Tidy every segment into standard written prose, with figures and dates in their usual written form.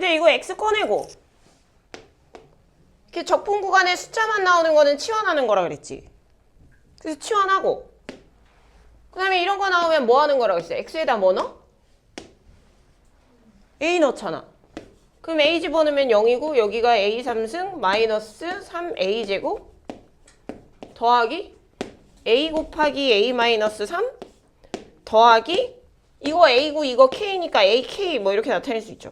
근데 이거 x 꺼내고 이렇게 적분 구간에 숫자만 나오는 거는 치환하는 거라 그랬지. 그래서 치환하고 그 다음에 이런 거 나오면 뭐 하는 거라 그랬어? x에다 뭐 넣어? a 넣잖아. 그럼 a 집어넣으면 0이고 여기가 a 3승 마이너스 3a 제곱 더하기 a 곱하기 a 마이너스 3 더하기 이거 a고 이거 k니까 ak 뭐 이렇게 나타낼 수 있죠.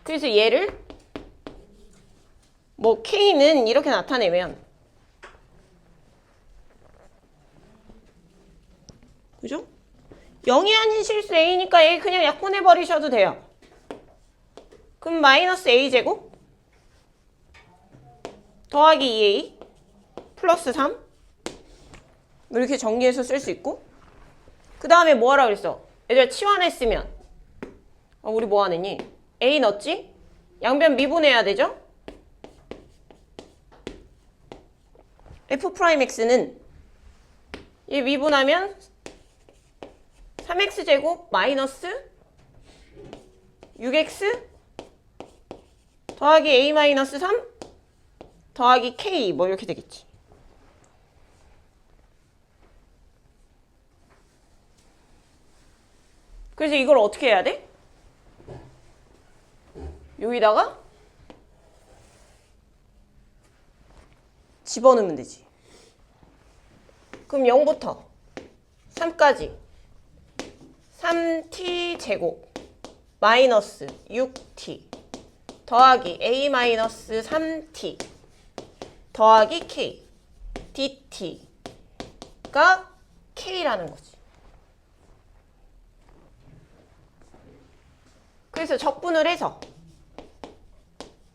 그래서 얘를 뭐 k는 이렇게 나타내면 그죠? 0이 아닌 실수 a니까 a 그냥 약분해버리셔도 돼요. 그럼 마이너스 a 제곱 더하기 2a 플러스 3 이렇게 정리해서 쓸 수 있고 그 다음에 뭐 하라 그랬어? 얘들아 치환했으면 우리 뭐 하느니? a 넣었지? 양변 미분해야 되죠? f'x는 얘 미분하면 3x제곱 마이너스 6x 더하기 a 마이너스 3 더하기 k 뭐 이렇게 되겠지. 그래서 이걸 어떻게 해야 돼? 여기다가 집어넣으면 되지. 그럼 0부터 3까지 3t 제곱 마이너스 6t 더하기 a 마이너스 3t 더하기 k dt가 k라는 거지. 그래서 적분을 해서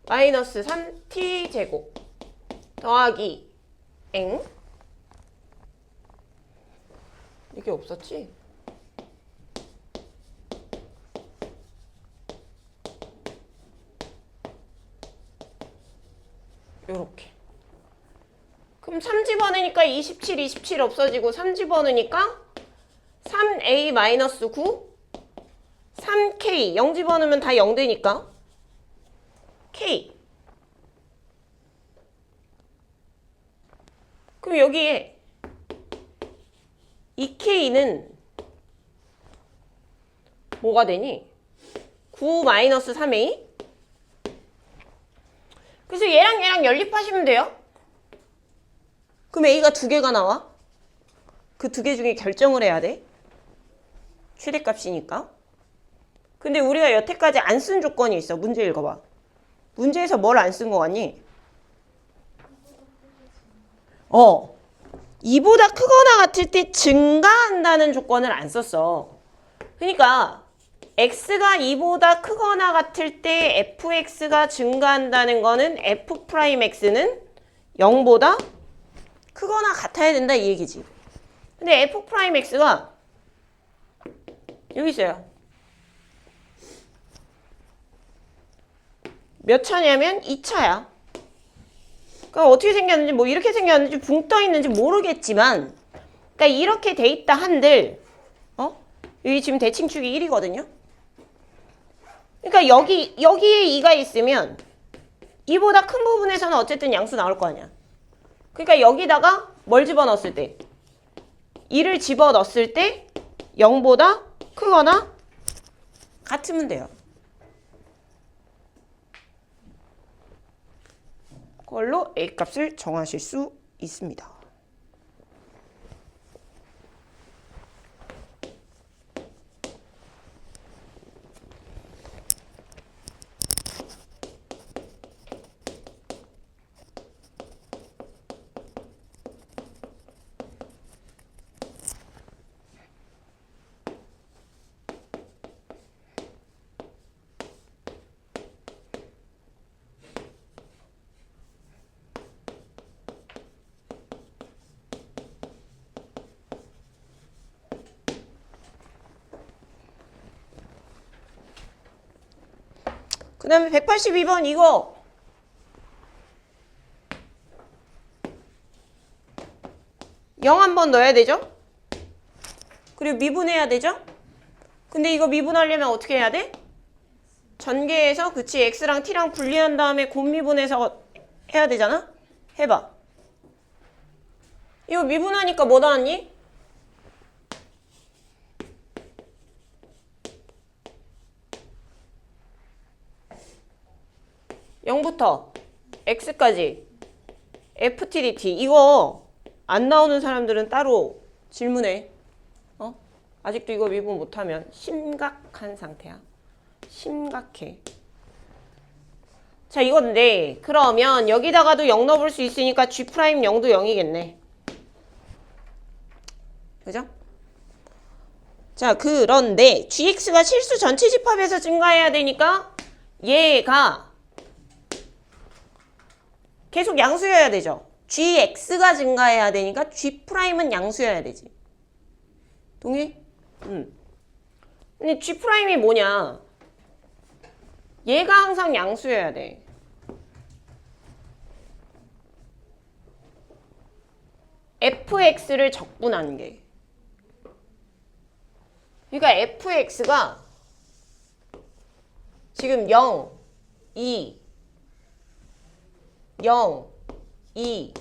마이너스 3t 제곱 더하기 엥? 이게 없었지? 요렇게. 그럼 3 집어넣으니까 27, 27 없어지고 3 집어넣으니까 3a-9 3k 0 집어넣으면 다 0 되니까 k. 그럼 여기에 이 k는 뭐가 되니? 9-3a? 그래서 얘랑 얘랑 연립하시면 돼요. 그럼 a가 2개가 나와. 그 2개 중에 결정을 해야 돼. 최대값이니까. 근데 우리가 여태까지 안 쓴 조건이 있어. 문제 읽어봐. 문제에서 뭘 안 쓴 거 같니? 2보다 크거나 같을 때 증가한다는 조건을 안 썼어. 그러니까 x가 2보다 크거나 같을 때 fx가 증가한다는 거는 f'x는 0보다 크거나 같아야 된다 이 얘기지. 근데 f'x가 여기 있어요. 몇 차냐면 2차야. 그러니까 어떻게 생겼는지 뭐 이렇게 생겼는지 붕 떠 있는지 모르겠지만 그러니까 이렇게 돼 있다 한들 여기 지금 대칭축이 1이거든요. 그러니까 여기에 2가 있으면 2보다 큰 부분에서는 어쨌든 양수 나올 거 아니야. 그러니까 여기다가 뭘 집어넣었을 때 2를 집어넣었을 때 0보다 크거나 같으면 돼요. 그걸로 A값을 정하실 수 있습니다. 그 다음에 182번 이거 (0) 한 번 넣어야 되죠? 그리고 미분해야 되죠? 근데 이거 미분하려면 어떻게 해야 돼? 전개해서 그치 x랑 t랑 분리한 다음에 곱미분해서 해야 되잖아? 해봐. 이거 미분하니까 뭐 나왔니? (0부터) x까지 ftdt. 이거 안 나오는 사람들은 따로 질문해. 아직도 이거 미분 못하면 심각한 상태야. 심각해. 자, 이건데 그러면 여기다가도 0 넣어볼 수 있으니까 G' 0도 0이겠네. 그죠? 자, 그런데 GX가 실수 전체 집합에서 증가해야 되니까 얘가 계속 양수여야 되죠. GX가 증가해야 되니까 G'은 양수여야 되지. 동의? 근데 G'이 뭐냐? 얘가 항상 양수여야 돼. fx를 적분하는 게. 그러니까 fx가 지금 0, 2, 0, 2,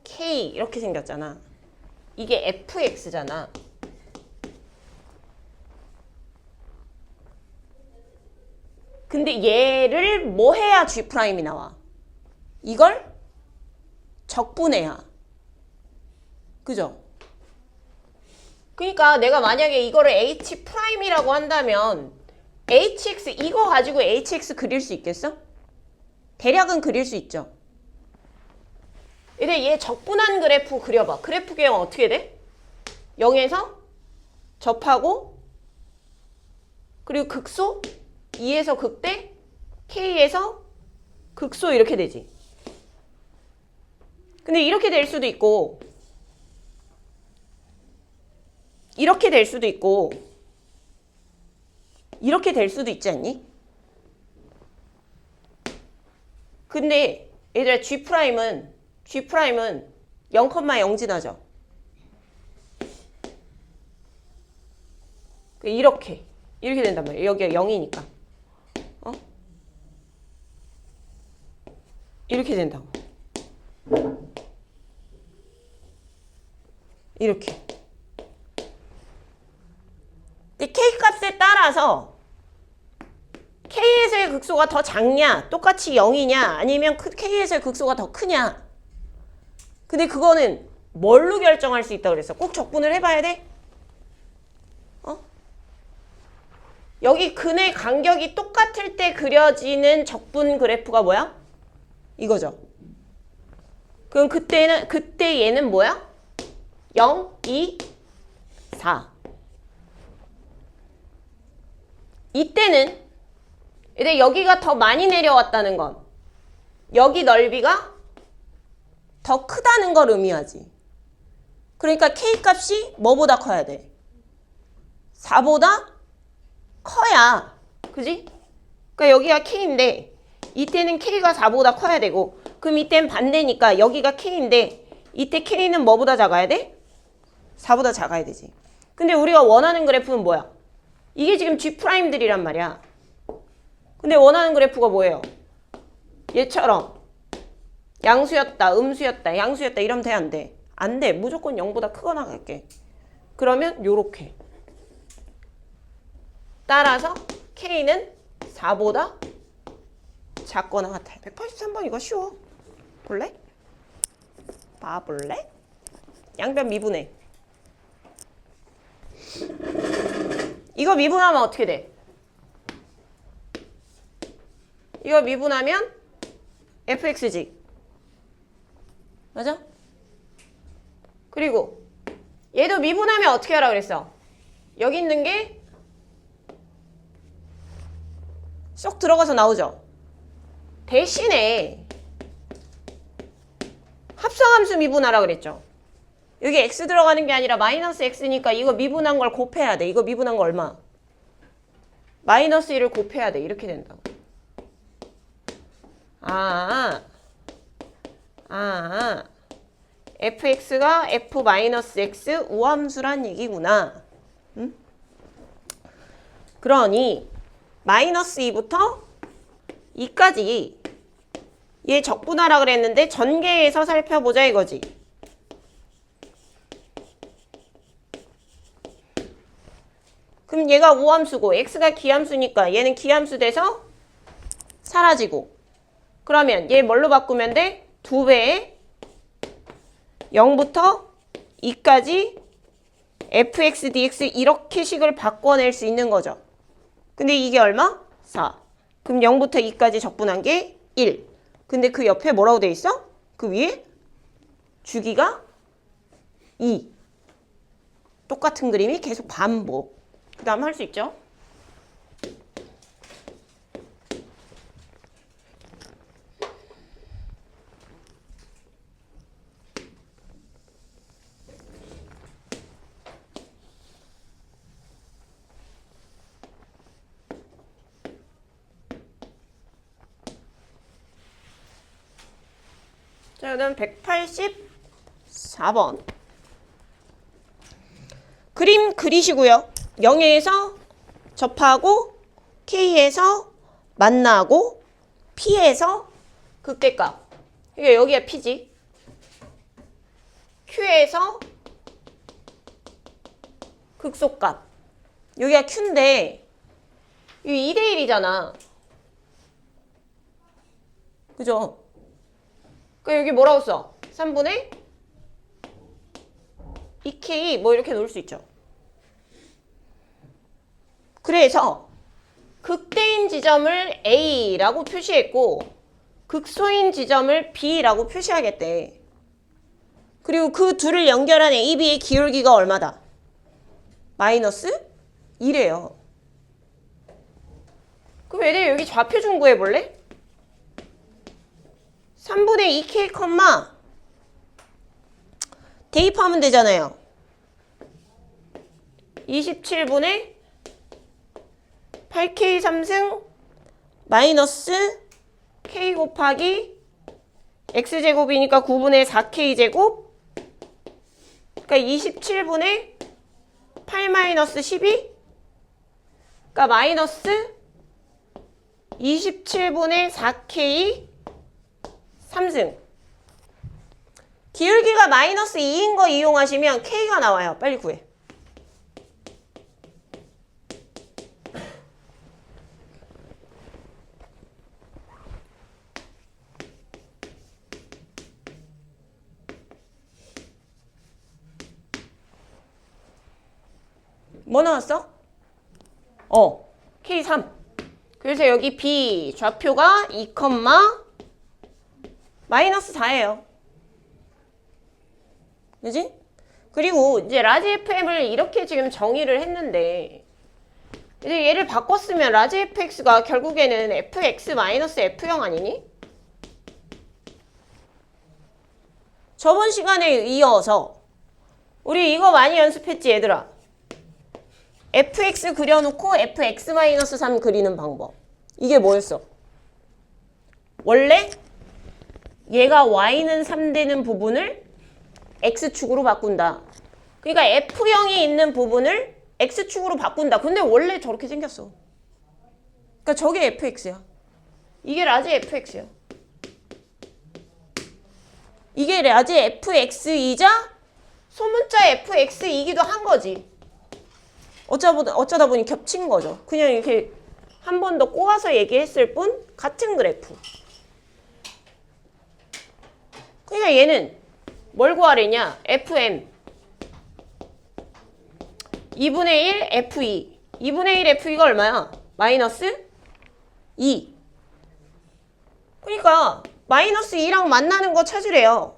k 이렇게 생겼잖아. 이게 fx잖아. 근데 얘를 뭐 해야 G'이 나와? 이걸 적분해야. 그죠? 그러니까 내가 만약에 이거를 H'이라고 한다면 HX 이거 가지고 HX 그릴 수 있겠어? 대략은 그릴 수 있죠. 근데 얘 적분한 그래프 그려봐. 그래프 개형 어떻게 돼? 0에서 접하고 그리고 극소 2에서 극대 K에서 극소 이렇게 되지. 근데 이렇게 될 수도 있고 이렇게 될 수도 있고 이렇게 될 수도 있지 않니? 근데 얘들아 G'은 0,0 지나죠. 이렇게 된단 말이야. 여기가 0이니까. 이렇게 된다고. 이렇게. 근데 K값에 따라서 K에서의 극소가 더 작냐, 똑같이 0이냐, 아니면 K에서의 극소가 더 크냐. 근데 그거는 뭘로 결정할 수 있다고 그랬어? 꼭 적분을 해봐야 돼? 여기 근의 간격이 똑같을 때 그려지는 적분 그래프가 뭐야? 이거죠. 그럼 그때 얘는 뭐야? 0, 2, 4. 이때는 근데 여기가 더 많이 내려왔다는 건 여기 넓이가 더 크다는 걸 의미하지. 그러니까 K값이 뭐보다 커야 돼? 4보다 커야. 그지? 그러니까 여기가 K인데 이때는 K가 4보다 커야 되고 그럼 이때는 반대니까 여기가 K인데 이때 K는 뭐보다 작아야 돼? 4보다 작아야 되지. 근데 우리가 원하는 그래프는 뭐야? 이게 지금 G'들이란 말이야. 근데 원하는 그래프가 뭐예요? 얘처럼 양수였다, 음수였다, 양수였다 이러면 돼, 안 돼? 안 돼. 무조건 0보다 크거나 갈게. 그러면 요렇게. 따라서 K는 4보다 작거나 같아요. 183번 이거 쉬워. 볼래? 봐볼래? 양변 미분해. 이거 미분하면 어떻게 돼? 이거 미분하면 fx지. 맞아? 그리고 얘도 미분하면 어떻게 하라 그랬어? 여기 있는 게 쏙 들어가서 나오죠? 대신에 합성함수 미분하라 그랬죠? 여기 x 들어가는 게 아니라 마이너스 x니까 이거 미분한 걸 곱해야 돼. 이거 미분한 거 얼마? 마이너스 1을 곱해야 돼. 이렇게 된다고. fx가 f-x 우함수란 얘기구나. 응? 그러니 마이너스 2부터 2까지 얘 적분하라 그랬는데 전개해서 살펴보자 이거지. 그럼 얘가 우함수고 x가 기함수니까 얘는 기함수 돼서 사라지고, 그러면 얘 뭘로 바꾸면 돼? 2배에 0부터 2까지 fx dx 이렇게 식을 바꿔낼 수 있는 거죠. 근데 이게 얼마? 4. 그럼 0부터 2까지 적분한 게 1. 근데 그 옆에 뭐라고 돼 있어? 그 위에 주기가 2. 똑같은 그림이 계속 반복. 그 다음 할 수 있죠? 자, 그 다음 184번. 그림 그리시고요. 0에서 접하고 K에서 만나고 P에서 극대값. 이게 여기가 P지. Q에서 극소값. 여기가 Q인데 이 2대1이잖아. 그죠? 그러니까 여기 뭐라고 써? 3분의 2K 뭐 이렇게 놓을 수 있죠. 그래서 극대인 지점을 A라고 표시했고 극소인 지점을 B라고 표시하겠대. 그리고 그 둘을 연결한 A, B의 기울기가 얼마다? 마이너스 2래요. 그럼 얘들 여기 좌표 좀 구해볼래? 3분의 2K, 대입하면 되잖아요. 27분의 8K 3승 마이너스 K 곱하기 X제곱이니까 9분의 4K제곱. 그러니까 27분의 8 마이너스 12. 그러니까 마이너스 27분의 4K 3승. 기울기가 마이너스 2인 거 이용하시면 K가 나와요. 빨리 구해. 뭐 나왔어? K3. 그래서 여기 B 좌표가 2, 마이너스 4예요. 그지? 그리고 이제 라지 FM을 이렇게 지금 정의를 했는데 이제 얘를 바꿨으면 라지 FX가 결국에는 FX-F0 아니니? 저번 시간에 이어서 우리 이거 많이 연습했지 얘들아. fx 그려놓고 fx-3 그리는 방법. 이게 뭐였어? 원래 얘가 y는 3 되는 부분을 x축으로 바꾼다. 그러니까 f형이 있는 부분을 x축으로 바꾼다. 근데 원래 저렇게 생겼어. 그러니까 저게 fx야. 이게 라지 fx야. 이게 라지 fx이자 소문자 fx이기도 한 거지. 어쩌다 보니 겹친 거죠. 그냥 이렇게 한 번 더 꼬아서 얘기했을 뿐 같은 그래프. 그러니까 얘는 뭘 구하려냐? FM 2분의 1 FE 2분의 1 FE가 얼마야? 마이너스 2. 그러니까 마이너스 2랑 만나는 거 찾으래요.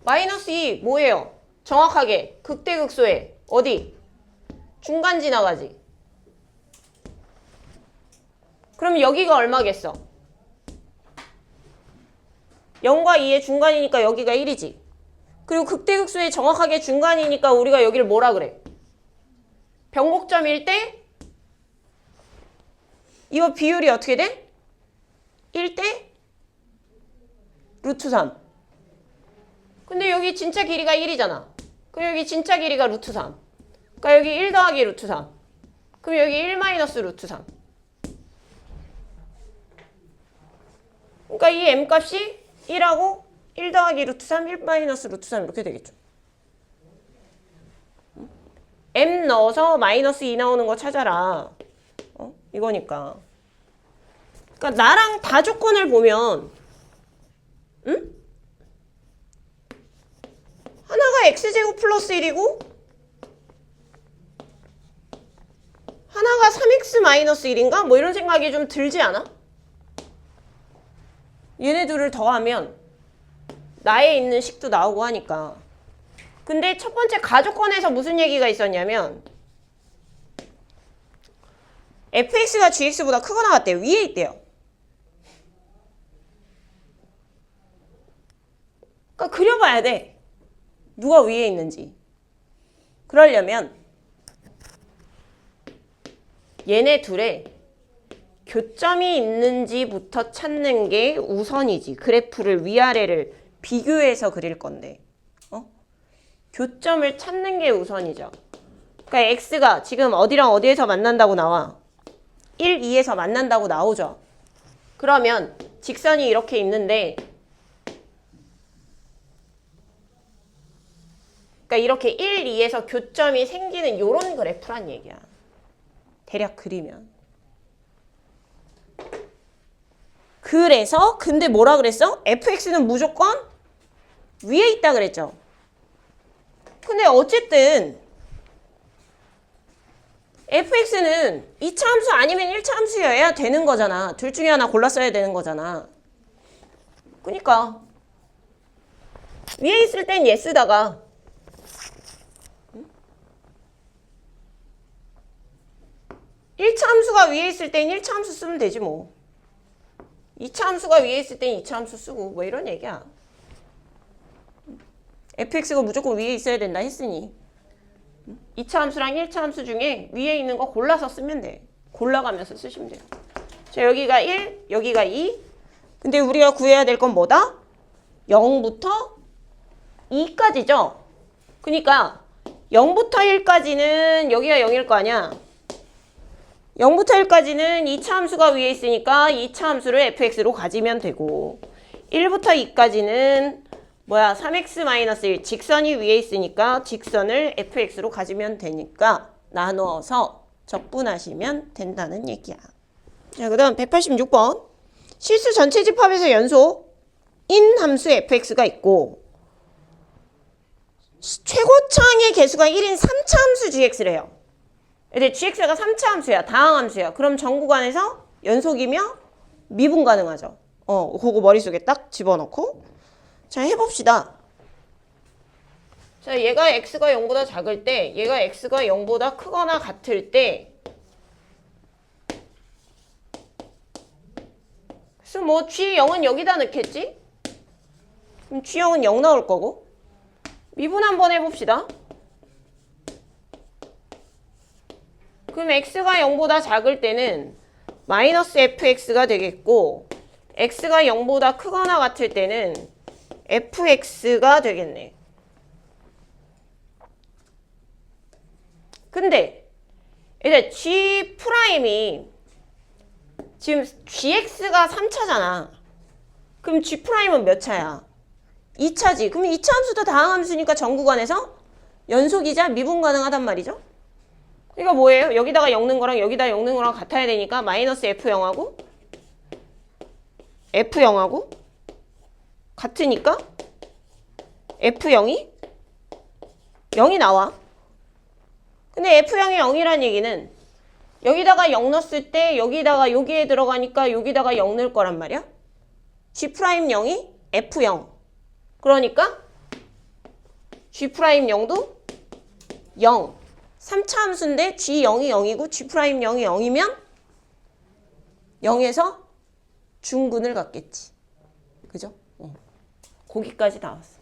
마이너스 2 뭐예요? 정확하게 극대극소에 어디? 중간 지나가지. 그럼 여기가 얼마겠어? 0과 2의 중간이니까 여기가 1이지. 그리고 극대극소의 정확하게 중간이니까 우리가 여기를 뭐라 그래? 변곡점일 때 이거 비율이 어떻게 돼? 1대 루트 3. 근데 여기 진짜 길이가 1이잖아. 그럼 여기 진짜 길이가 루트 3. 그러니까 여기 1 더하기 루트 3. 그럼 여기 1 마이너스 루트 3. 그러니까 이 m값이 1하고 1 더하기 루트 3, 1 마이너스 루트 3 이렇게 되겠죠. m 넣어서 마이너스 2 나오는 거 찾아라. 이거니까. 그러니까 나랑 다 조건을 보면 하나가 x제곱 플러스 1이고 하나가 3x 마이너스 1인가? 뭐 이런 생각이 좀 들지 않아? 얘네 둘을 더하면 나에 있는 식도 나오고 하니까. 근데 첫 번째 가조건에서 무슨 얘기가 있었냐면 fx가 gx보다 크거나 같대요. 위에 있대요. 그러니까 그려봐야 돼. 누가 위에 있는지. 그러려면 얘네 둘의 교점이 있는지부터 찾는 게 우선이지. 그래프를 위아래를 비교해서 그릴 건데. 교점을 찾는 게 우선이죠. 그러니까 x가 지금 어디랑 어디에서 만난다고 나와? 1, 2에서 만난다고 나오죠. 그러면 직선이 이렇게 있는데 그러니까 이렇게 1, 2에서 교점이 생기는 이런 그래프란 얘기야. 대략 그리면. 그래서 근데 뭐라 그랬어? fx는 무조건 위에 있다 그랬죠. 근데 어쨌든 fx는 2차 함수 아니면 1차 함수여야 되는 거잖아. 둘 중에 하나 골랐어야 되는 거잖아. 그러니까 위에 있을 땐 얘 쓰다가 1차 함수가 위에 있을 땐 1차 함수 쓰면 되지 뭐. 2차 함수가 위에 있을 땐 2차 함수 쓰고 뭐 이런 얘기야. fx가 무조건 위에 있어야 된다 했으니 2차 함수랑 1차 함수 중에 위에 있는 거 골라서 쓰면 돼. 골라가면서 쓰시면 돼요. 자, 여기가 1, 여기가 2. 근데 우리가 구해야 될 건 뭐다? 0부터 2까지죠. 그러니까 0부터 1까지는 여기가 0일 거 아니야. 0부터 1까지는 2차 함수가 위에 있으니까 2차 함수를 fx로 가지면 되고 1부터 2까지는 뭐야 3x-1 직선이 위에 있으니까 직선을 fx로 가지면 되니까 나누어서 적분하시면 된다는 얘기야. 자, 그 다음 186번 실수 전체 집합에서 연속인 함수 fx가 있고 최고차항의 개수가 1인 3차 함수 gx래요. 근데 gx가 3차 함수야. 다항함수야. 그럼 전 구간에서 연속이며 미분 가능하죠. 그거 머릿속에 딱 집어넣고 자, 해봅시다. 자, 얘가 x가 0보다 작을 때, 얘가 x가 0보다 크거나 같을 때 그래서 뭐 g0은 여기다 넣겠지? 그럼 g0은 0 나올 거고 미분 한번 해봅시다. 그럼 x가 0보다 작을 때는 마이너스 fx가 되겠고 x가 0보다 크거나 같을 때는 fx가 되겠네. 근데 일단 G'이 지금 gx가 3차잖아. 그럼 G'은 몇 차야? 2차지. 그럼 2차 함수도 다항함수니까 전 구간에서 연속이자 미분 가능하단 말이죠. 그러니까 뭐예요? 여기다가 엮는 거랑 여기다 엮는 거랑 같아야 되니까 마이너스 F0하고 F0하고 같으니까 F0이 0이 나와. 근데 F0이 0이란 얘기는 여기다가 0 넣었을 때 여기다가 여기에 들어가니까 여기다가 0 넣을 거란 말이야. G'0이 F0. 그러니까 G'0도 0. 3차 함수인데 G0이 0이고 G'0이 0이면 0에서 중근을 갖겠지. 그죠? 거기까지 다 왔어.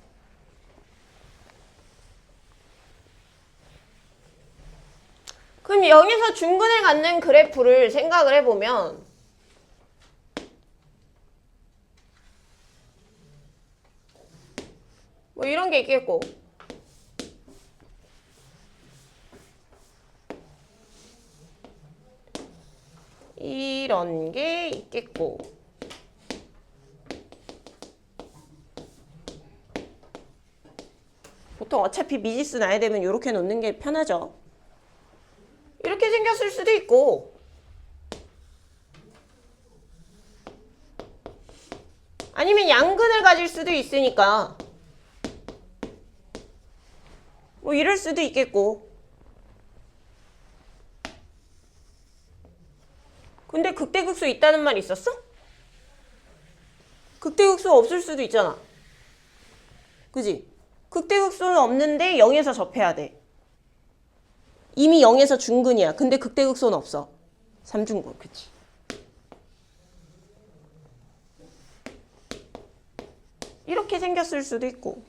그럼 0에서 중근을 갖는 그래프를 생각을 해보면 뭐 이런 게 있겠고 이런 게 있겠고. 보통 어차피 미지수 나야 되면 이렇게 놓는 게 편하죠. 이렇게 생겼을 수도 있고, 아니면 양근을 가질 수도 있으니까 뭐 이럴 수도 있겠고. 근데 극대극소 있다는 말 있었어? 극대극소 없을 수도 있잖아. 그지? 극대극소는 없는데 0에서 접해야 돼. 이미 0에서 중근이야. 근데 극대극소는 없어. 삼중근. 그치? 이렇게 생겼을 수도 있고.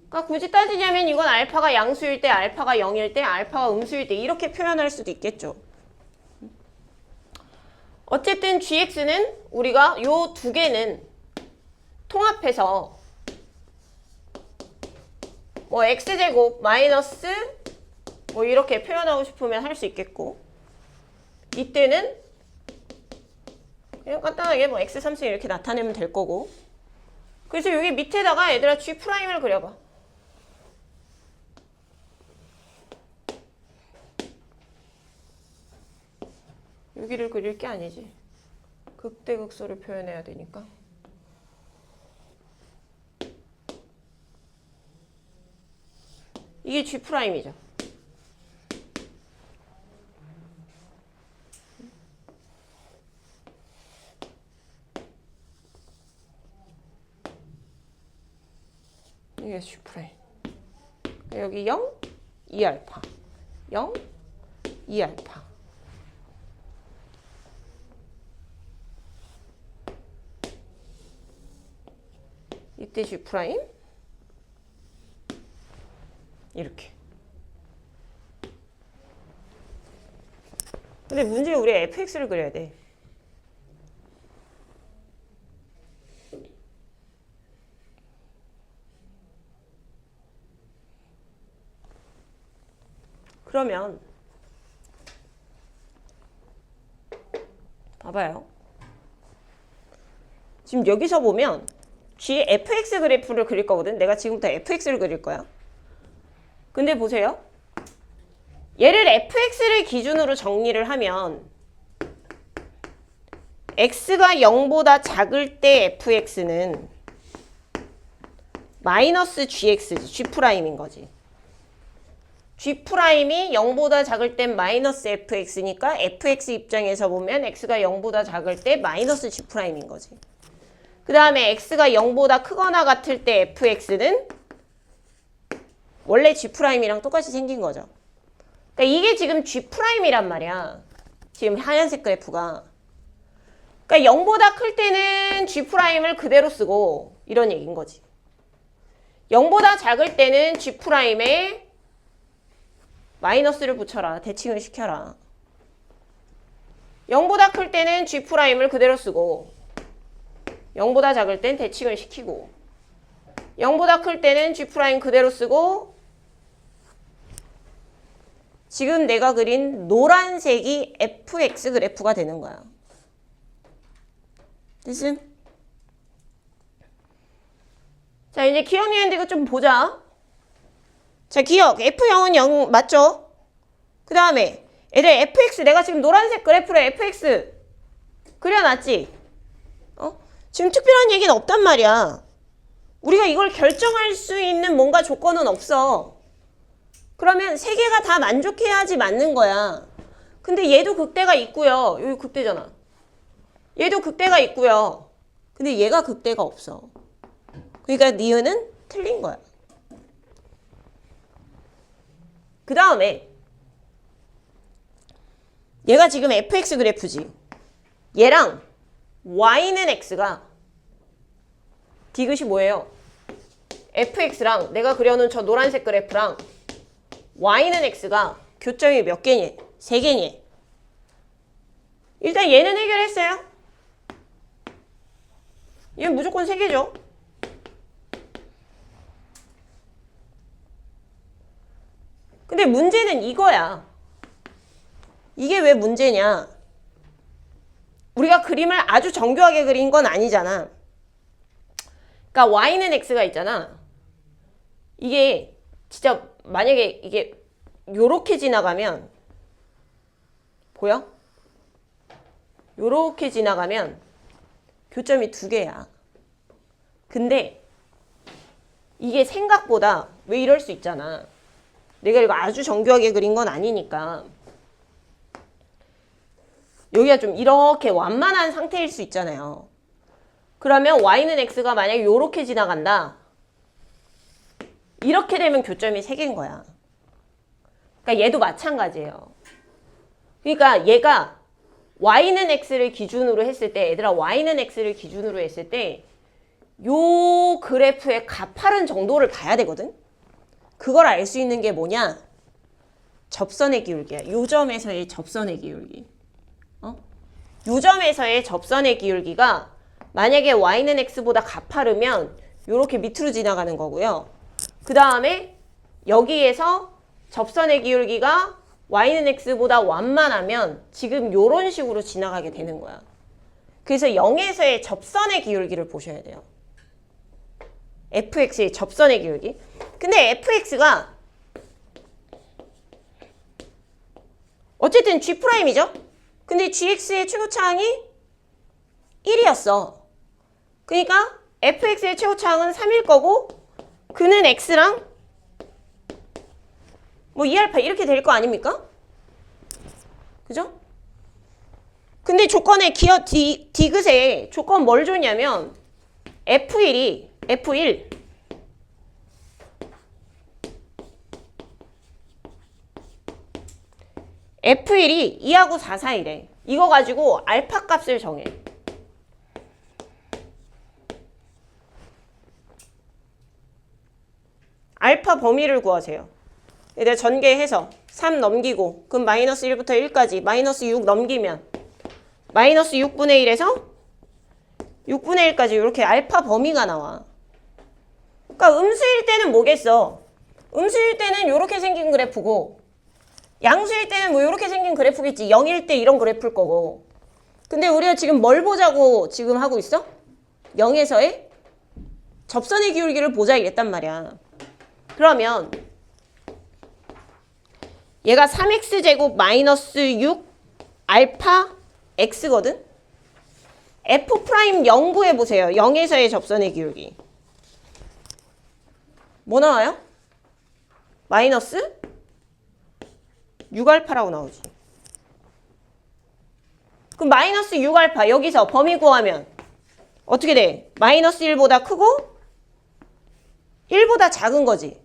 그러니까 굳이 따지자면 이건 알파가 양수일 때, 알파가 0일 때, 알파가 음수일 때 이렇게 표현할 수도 있겠죠. 어쨌든 gx는 우리가 요 두 개는 통합해서 뭐 x제곱 마이너스 뭐 이렇게 표현하고 싶으면 할 수 있겠고, 이때는 그냥 간단하게 뭐 x3승 이렇게 나타내면 될 거고. 그래서 여기 밑에다가 얘들아 G'을 그려봐. 여기를 그릴 게 아니지. 극대극소를 표현해야 되니까. 이게 G'이죠. 이게 G'. 여기 0, 2알파. 0, 2알파. 이때 G'. 이렇게. 근데 문제 우리 fx를 그려야 돼. 그러면 봐봐요. 지금 여기서 보면 gfx 그래프를 그릴 거거든. 내가 지금부터 fx를 그릴 거야. 근데 보세요. 얘를 fx를 기준으로 정리를 하면 x가 0보다 작을 때 fx는 마이너스 gx지. g'인 거지. G'이 0보다 작을 땐 마이너스 fx니까 fx 입장에서 보면 x가 0보다 작을 때 마이너스 G'인 거지. 그 다음에 x가 0보다 크거나 같을 때 fx는 원래 G'이랑 똑같이 생긴 거죠. 그러니까 이게 지금 G'이란 말이야. 지금 하얀색 그래프가. 그러니까 0보다 클 때는 G'을 그대로 쓰고 이런 얘기인 거지. 0보다 작을 때는 G'에 마이너스를 붙여라. 대칭을 시켜라. 0보다 클 때는 G'을 그대로 쓰고 0보다 작을 땐 대칭을 시키고 0보다 클 때는 G' 그대로 쓰고 지금 내가 그린 노란색이 fx 그래프가 되는 거야. 됐음? 자, 이제 기억 니은데 이거 좀 보자. 자, 기억. F0은 0 맞죠? 그 다음에 얘들 fx, 내가 지금 노란색 그래프로 fx 그려놨지? 지금 특별한 얘기는 없단 말이야. 우리가 이걸 결정할 수 있는 뭔가 조건은 없어. 그러면 세 개가 다 만족해야지 맞는 거야. 근데 얘도 극대가 있고요. 여기 극대잖아. 얘도 극대가 있고요. 근데 얘가 극대가 없어. 그러니까 니은은 틀린 거야. 그 다음에 얘가 지금 fx 그래프지. 얘랑 y는 x가 디귿이 뭐예요? fx랑 내가 그려놓은 저 노란색 그래프랑 y는 x가 교점이 몇 개니? 3개니? 일단 얘는 해결했어요. 얘는 무조건 3개죠. 근데 문제는 이거야. 이게 왜 문제냐? 우리가 그림을 아주 정교하게 그린 건 아니잖아. 그러니까 y는 x가 있잖아. 이게 진짜 만약에 이게 요렇게 지나가면 보여? 요렇게 지나가면 교점이 두 개야. 근데 이게 생각보다 왜 이럴 수 있잖아. 내가 이거 아주 정교하게 그린 건 아니니까. 여기가 좀 이렇게 완만한 상태일 수 있잖아요. 그러면 y는 x가 만약에 요렇게 지나간다. 이렇게 되면 교점이 3개인 거야. 그러니까 얘도 마찬가지예요. 그러니까 얘가 y는 x를 기준으로 했을 때, 얘들아 y는 x를 기준으로 했을 때 요 그래프의 가파른 정도를 봐야 되거든. 그걸 알 수 있는 게 뭐냐? 접선의 기울기야. 요 점에서의 접선의 기울기. 요 점에서의 접선의 기울기가 만약에 y는 x보다 가파르면 요렇게 밑으로 지나가는 거고요. 그 다음에 여기에서 접선의 기울기가 y는 x보다 완만하면 지금 요런 식으로 지나가게 되는 거야. 그래서 0에서의 접선의 기울기를 보셔야 돼요. fx의 접선의 기울기. 근데 fx가 어쨌든 g'이죠? 근데 gx의 최고차항이 1이었어. 그러니까 fx의 최고차항은 3일 거고 그는 x랑 뭐 2알파 이렇게 될 거 아닙니까? 그죠? 근데 조건에 기어 디귿에 조건 뭘 줬냐면 F1이 F1 F1이 2하고 4 사이래. 이거 가지고 알파 값을 정해. 알파 범위를 구하세요. 얘들 전개해서 3 넘기고 그럼 마이너스 1부터 1까지 마이너스 6 넘기면 마이너스 6분의 1에서 6분의 1까지 이렇게 알파 범위가 나와. 그러니까 음수일 때는 뭐겠어? 음수일 때는 이렇게 생긴 그래프고 양수일 때는 뭐 이렇게 생긴 그래프겠지. 0일 때 이런 그래프일 거고. 근데 우리가 지금 뭘 보자고 지금 하고 있어? 0에서의 접선의 기울기를 보자 이랬단 말이야. 그러면 얘가 3x제곱 마이너스 6 알파 x거든? F' 0 구해보세요. 0에서의 접선의 기울기. 뭐 나와요? 마이너스 6알파라고 나오지. 그럼 마이너스 6알파 여기서 범위 구하면 어떻게 돼? 마이너스 1보다 크고 1보다 작은 거지.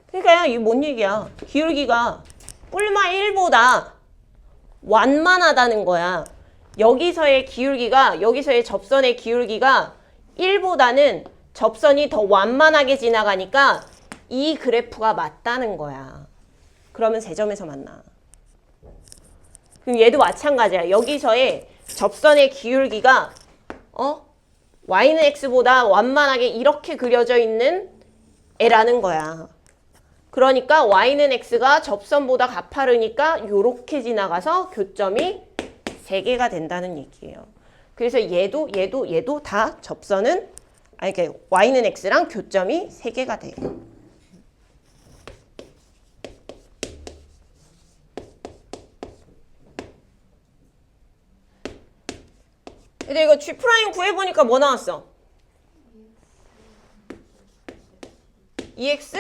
그러니까 이게 뭔 얘기야? 기울기가 뿔마 1보다 완만하다는 거야. 여기서의 기울기가, 여기서의 접선의 기울기가 1보다는 접선이 더 완만하게 지나가니까 이 그래프가 맞다는 거야. 그러면 세 점에서 만나. 그럼 얘도 마찬가지야. 여기서의 접선의 기울기가 y는 x보다 완만하게 이렇게 그려져 있는 애라는 거야. 그러니까 y는 x가 접선보다 가파르니까 요렇게 지나가서 교점이 3개가 된다는 얘기예요. 그래서 얘도 다 접선은 그러니까 y는 x랑 교점이 3개가 돼. 근데 이거 G' 구해보니까 뭐 나왔어? EX?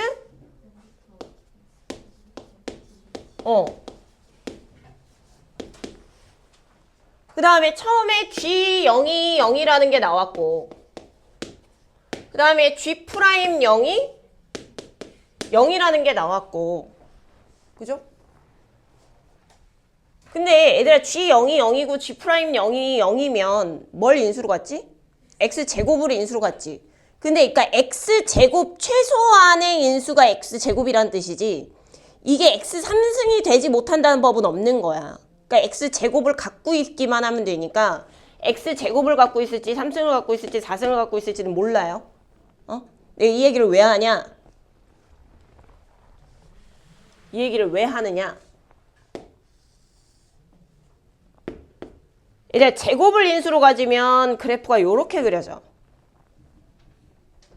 그 다음에 처음에 G0이 0이라는 게 나왔고 그 다음에 G'0이 0이라는 게 나왔고 그죠? 근데 얘들아 G0이 0이고 G'0이 0이면 뭘 인수로 갔지? X제곱으로 인수로 갔지. 근데 그러니까 X제곱 최소한의 인수가 X제곱이란 뜻이지 이게 X 3승이 되지 못한다는 법은 없는 거야. 그러니까 X제곱을 갖고 있기만 하면 되니까 X제곱을 갖고 있을지 3승을 갖고 있을지 4승을 갖고 있을지는 몰라요. 내가 이 얘기를 왜 하냐? 이 얘기를 왜 하느냐? 이제 제곱을 인수로 가지면 그래프가 이렇게 그려져.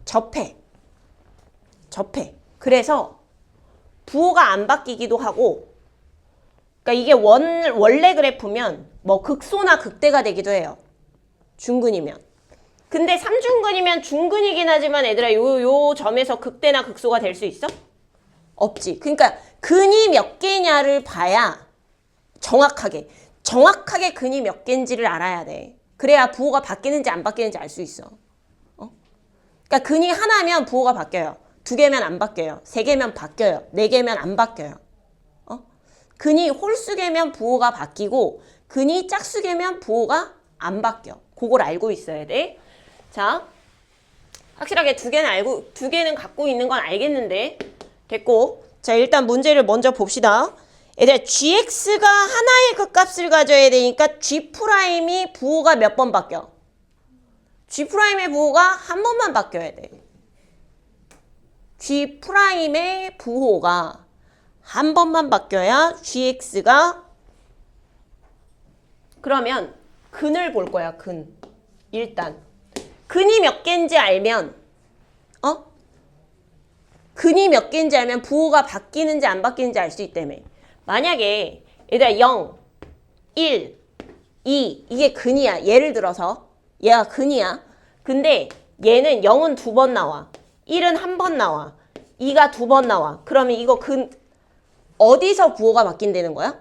접해. 그래서 부호가 안 바뀌기도 하고, 그러니까 이게 원래 그래프면 뭐 극소나 극대가 되기도 해요. 중근이면. 근데 삼중근이면 중근이긴 하지만 얘들아 요 점에서 극대나 극소가 될 수 있어? 없지. 그러니까 근이 몇 개냐를 봐야 정확하게 근이 몇 개인지를 알아야 돼. 그래야 부호가 바뀌는지 안 바뀌는지 알 수 있어. 그러니까 근이 하나면 부호가 바뀌어요. 2개면 안 바뀌어요. 3개면 바뀌어요. 4개면 안 바뀌어요. 근이 홀수개면 부호가 바뀌고 근이 짝수개면 부호가 안 바뀌어. 그걸 알고 있어야 돼. 자, 확실하게 2개는 갖고 있는 건 알겠는데 됐고. 자, 일단 문제를 먼저 봅시다. 얘들아 gx가 하나의 극값을 가져야 되니까 g'이 부호가 몇 번 바뀌어? g'의 부호가 한 번만 바뀌어야 돼. g'의 부호가 한 번만 바뀌어야 gx가 그러면 근을 볼 거야. 근. 일단 근이 몇 개인지 알면 근이 몇 개인지 알면 부호가 바뀌는지 안 바뀌는지 알 수 있다며. 만약에 얘들아 0, 1, 2 이게 근이야. 예를 들어서 얘가 근이야. 근데 얘는 0은 2번 나와. 1은 1번 나와. 2가 2번 나와. 그러면 이거 근 어디서 부호가 바뀐다는 거야?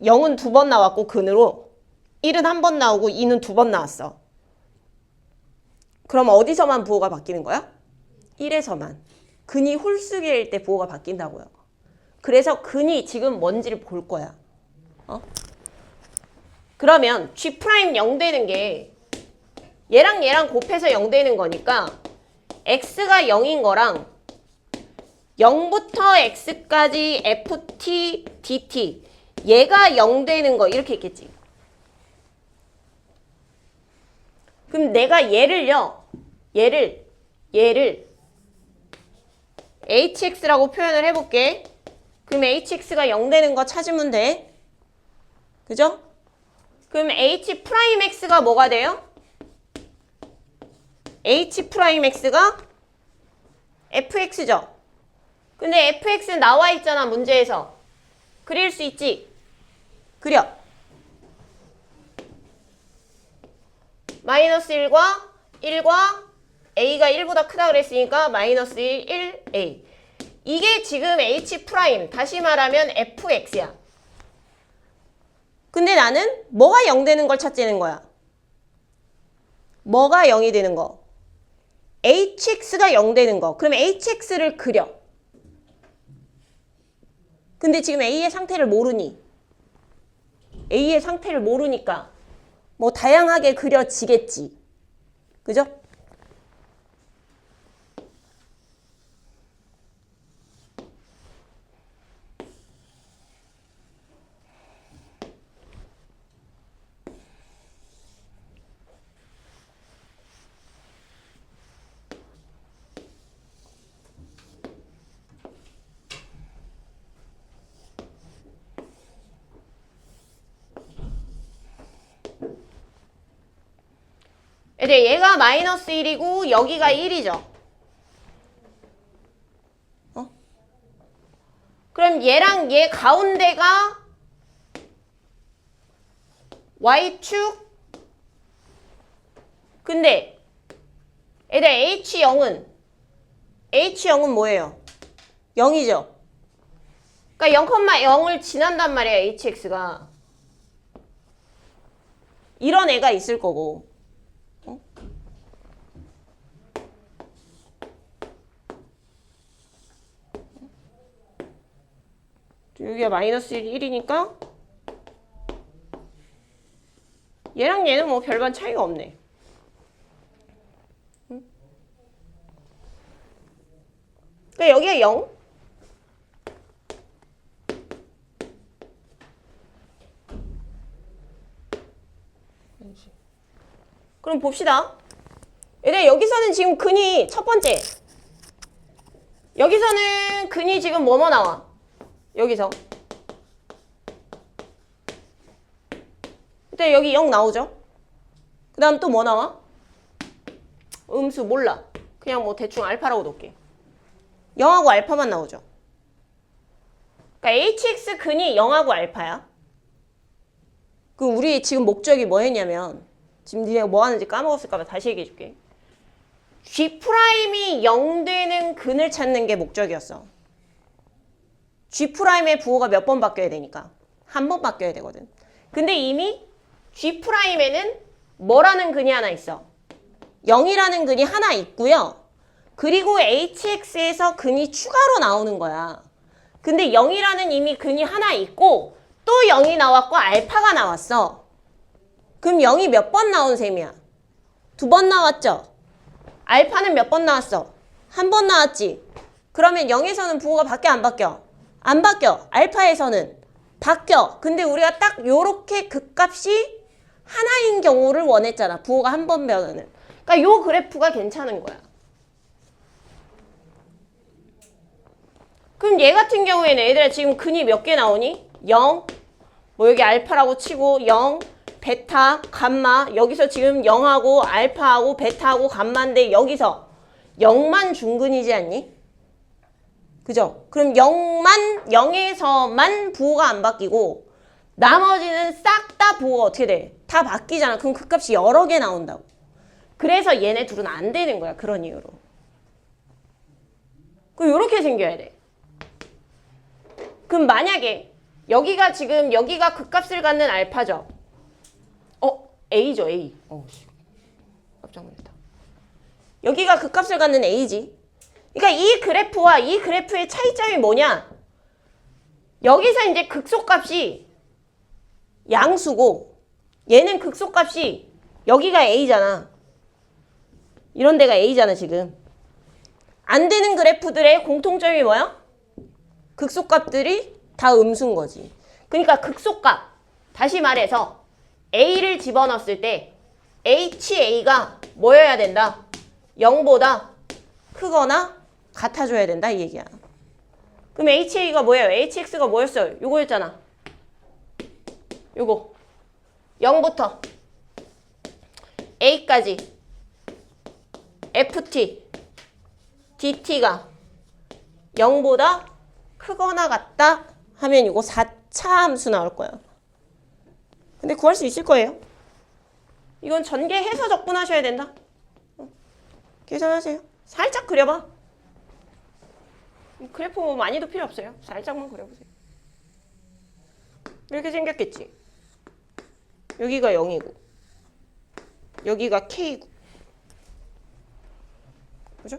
0은 2번 나왔고 근으로 1은 1번 나오고 2는 2번 나왔어. 그럼 어디서만 부호가 바뀌는 거야? 1에서만. 근이 홀수개일 때 부호가 바뀐다고요. 그래서 근이 지금 뭔지를 볼 거야. 그러면 G' 0 되는 게 얘랑 곱해서 0 되는 거니까 x가 0인 거랑 0부터 x까지 ft, dt 얘가 0 되는 거 이렇게 있겠지. 그럼 내가 얘를 hx라고 표현을 해볼게. 그럼 hx가 0 되는 거 찾으면 돼. 그죠? 그럼 h'x가 뭐가 돼요? h'x가 fx죠. 근데 fx 나와 있잖아 문제에서. 그릴 수 있지? 그려. 마이너스 1과 a가 1보다 크다 그랬으니까 마이너스 1, 1a. 이게 지금 h' 다시 말하면 fx야. 근데 나는 뭐가 0 되는 걸 찾자는 거야. 뭐가 0이 되는 거? hx가 0 되는 거. 그럼 hx를 그려. 근데 지금 a의 상태를 모르니. a의 상태를 모르니까 뭐 다양하게 그려지겠지. 그죠? 이제 얘가 마이너스 1이고 여기가 1이죠. 그럼 얘랑 얘 가운데가 y축. 근데 얘들 H0은 뭐예요? 0이죠. 그러니까 0,0을 지난단 말이야 hx가. 이런 애가 있을 거고. 여기가 마이너스 1이니까 얘랑 얘는 뭐 별반 차이가 없네. 그러니까 여기가 0. 그럼 봅시다. 얘들 여기서는 지금 근이 첫 번째. 여기서는 근이 지금 뭐뭐 나와? 여기서 근데 여기 0 나오죠? 그 다음 또 뭐 나와? 음수 몰라. 그냥 뭐 대충 알파라고 놓을게. 0하고 알파만 나오죠. 그러니까 hx 근이 0하고 알파야. 그럼 우리 지금 목적이 뭐였냐면 지금 니네가 뭐 하는지 까먹었을까 봐 다시 얘기해 줄게. G'이 0 되는 근을 찾는 게 목적이었어. G'의 부호가 몇 번 바뀌어야 되니까? 한 번 바뀌어야 되거든. 근데 이미 G'에는 뭐라는 근이 하나 있어? 0이라는 근이 하나 있고요. 그리고 hx에서 근이 추가로 나오는 거야. 근데 0이라는 이미 근이 하나 있고 또 0이 나왔고 알파가 나왔어. 그럼 0이 몇 번 나온 셈이야? 2번 나왔죠? 알파는 몇 번 나왔어? 1번 나왔지? 그러면 0에서는 부호가 바뀌어 안 바뀌어? 안 바뀌어. 알파에서는 바뀌어. 근데 우리가 딱 요렇게 극값이 하나인 경우를 원했잖아. 부호가 한 번 변하는. 그러니까 요 그래프가 괜찮은 거야. 그럼 얘 같은 경우에는 얘들아 지금 근이 몇 개 나오니? 0, 뭐 여기 알파라고 치고 0, 베타, 감마. 여기서 지금 0하고 알파하고 베타하고 감마인데 여기서 0만 중근이지 않니? 그죠? 그럼 0에서만 부호가 안 바뀌고 나머지는 싹 다 부호가 어떻게 돼? 다 바뀌잖아. 그럼 그 값이 여러 개 나온다고. 그래서 얘네 둘은 안 되는 거야. 그런 이유로. 그럼 요렇게 생겨야 돼. 그럼 만약에 여기가 지금 여기가 극값을 갖는 알파죠. A죠, A. 깜짝 놀랐다. 여기가 극값을 갖는 A지. 그러니까 이 그래프와 이 그래프의 차이점이 뭐냐? 여기서 이제 극소값이 양수고 얘는 극소값이 여기가 A잖아. 이런 데가 A잖아, 지금. 안 되는 그래프들의 공통점이 뭐야? 극소값들이 다 음수인 거지. 그러니까 극소값, 다시 말해서 A를 집어넣었을 때 HA가 뭐여야 된다? 0보다 크거나 같아줘야 된다, 이 얘기야. 그럼 HA가 뭐예요? HX가 뭐였어요? 요거였잖아. 요거 0부터 A까지 FT, DT가 0보다 크거나 같다 하면 이거 4차 함수 나올 거야. 근데 구할 수 있을 거예요. 이건 전개해서 적분하셔야 된다. 계산하세요. 살짝 그려봐. 그래프 뭐 많이도 필요 없어요. 살짝만 그려보세요. 이렇게 생겼겠지. 여기가 0이고 여기가 K고 그죠?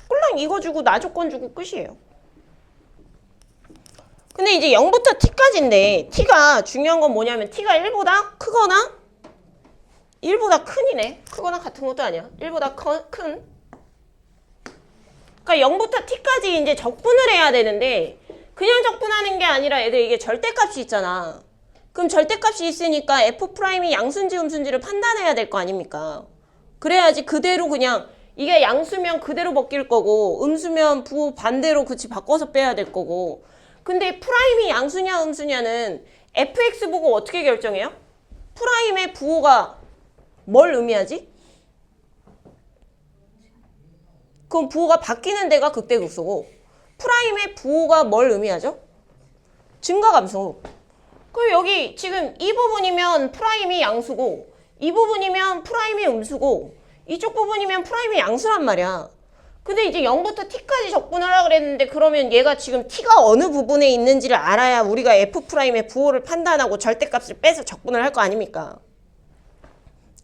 꼴랑 이거 주고 나 조건 주고 끝이에요. 근데 이제 0부터 T까지인데 T가 중요한 건 뭐냐면 T가 1보다 크거나 1보다 큰이네. 크거나 같은 것도 아니야. 1보다 큰. 그러니까 0부터 T까지 이제 적분을 해야 되는데 그냥 적분하는 게 아니라 애들 이게 절대값이 있잖아. 그럼 절대값이 있으니까 F'이 양수인지 음수인지를 판단해야 될 거 아닙니까? 그래야지 그대로 그냥 이게 양수면 그대로 벗길 거고 음수면 부호 반대로 그치 바꿔서 빼야 될 거고 근데 프라임이 양수냐 음수냐는 fx 보고 어떻게 결정해요? 프라임의 부호가 뭘 의미하지? 그럼 부호가 바뀌는 데가 극대극소고 프라임의 부호가 뭘 의미하죠? 증가감소. 그럼 여기 지금 이 부분이면 프라임이 양수고 이 부분이면 프라임이 음수고 이쪽 부분이면 프라임이 양수란 말이야. 근데 이제 0부터 t까지 적분하려고 그랬는데 그러면 얘가 지금 t가 어느 부분에 있는지를 알아야 우리가 f'의 부호를 판단하고 절대값을 빼서 적분을 할 거 아닙니까?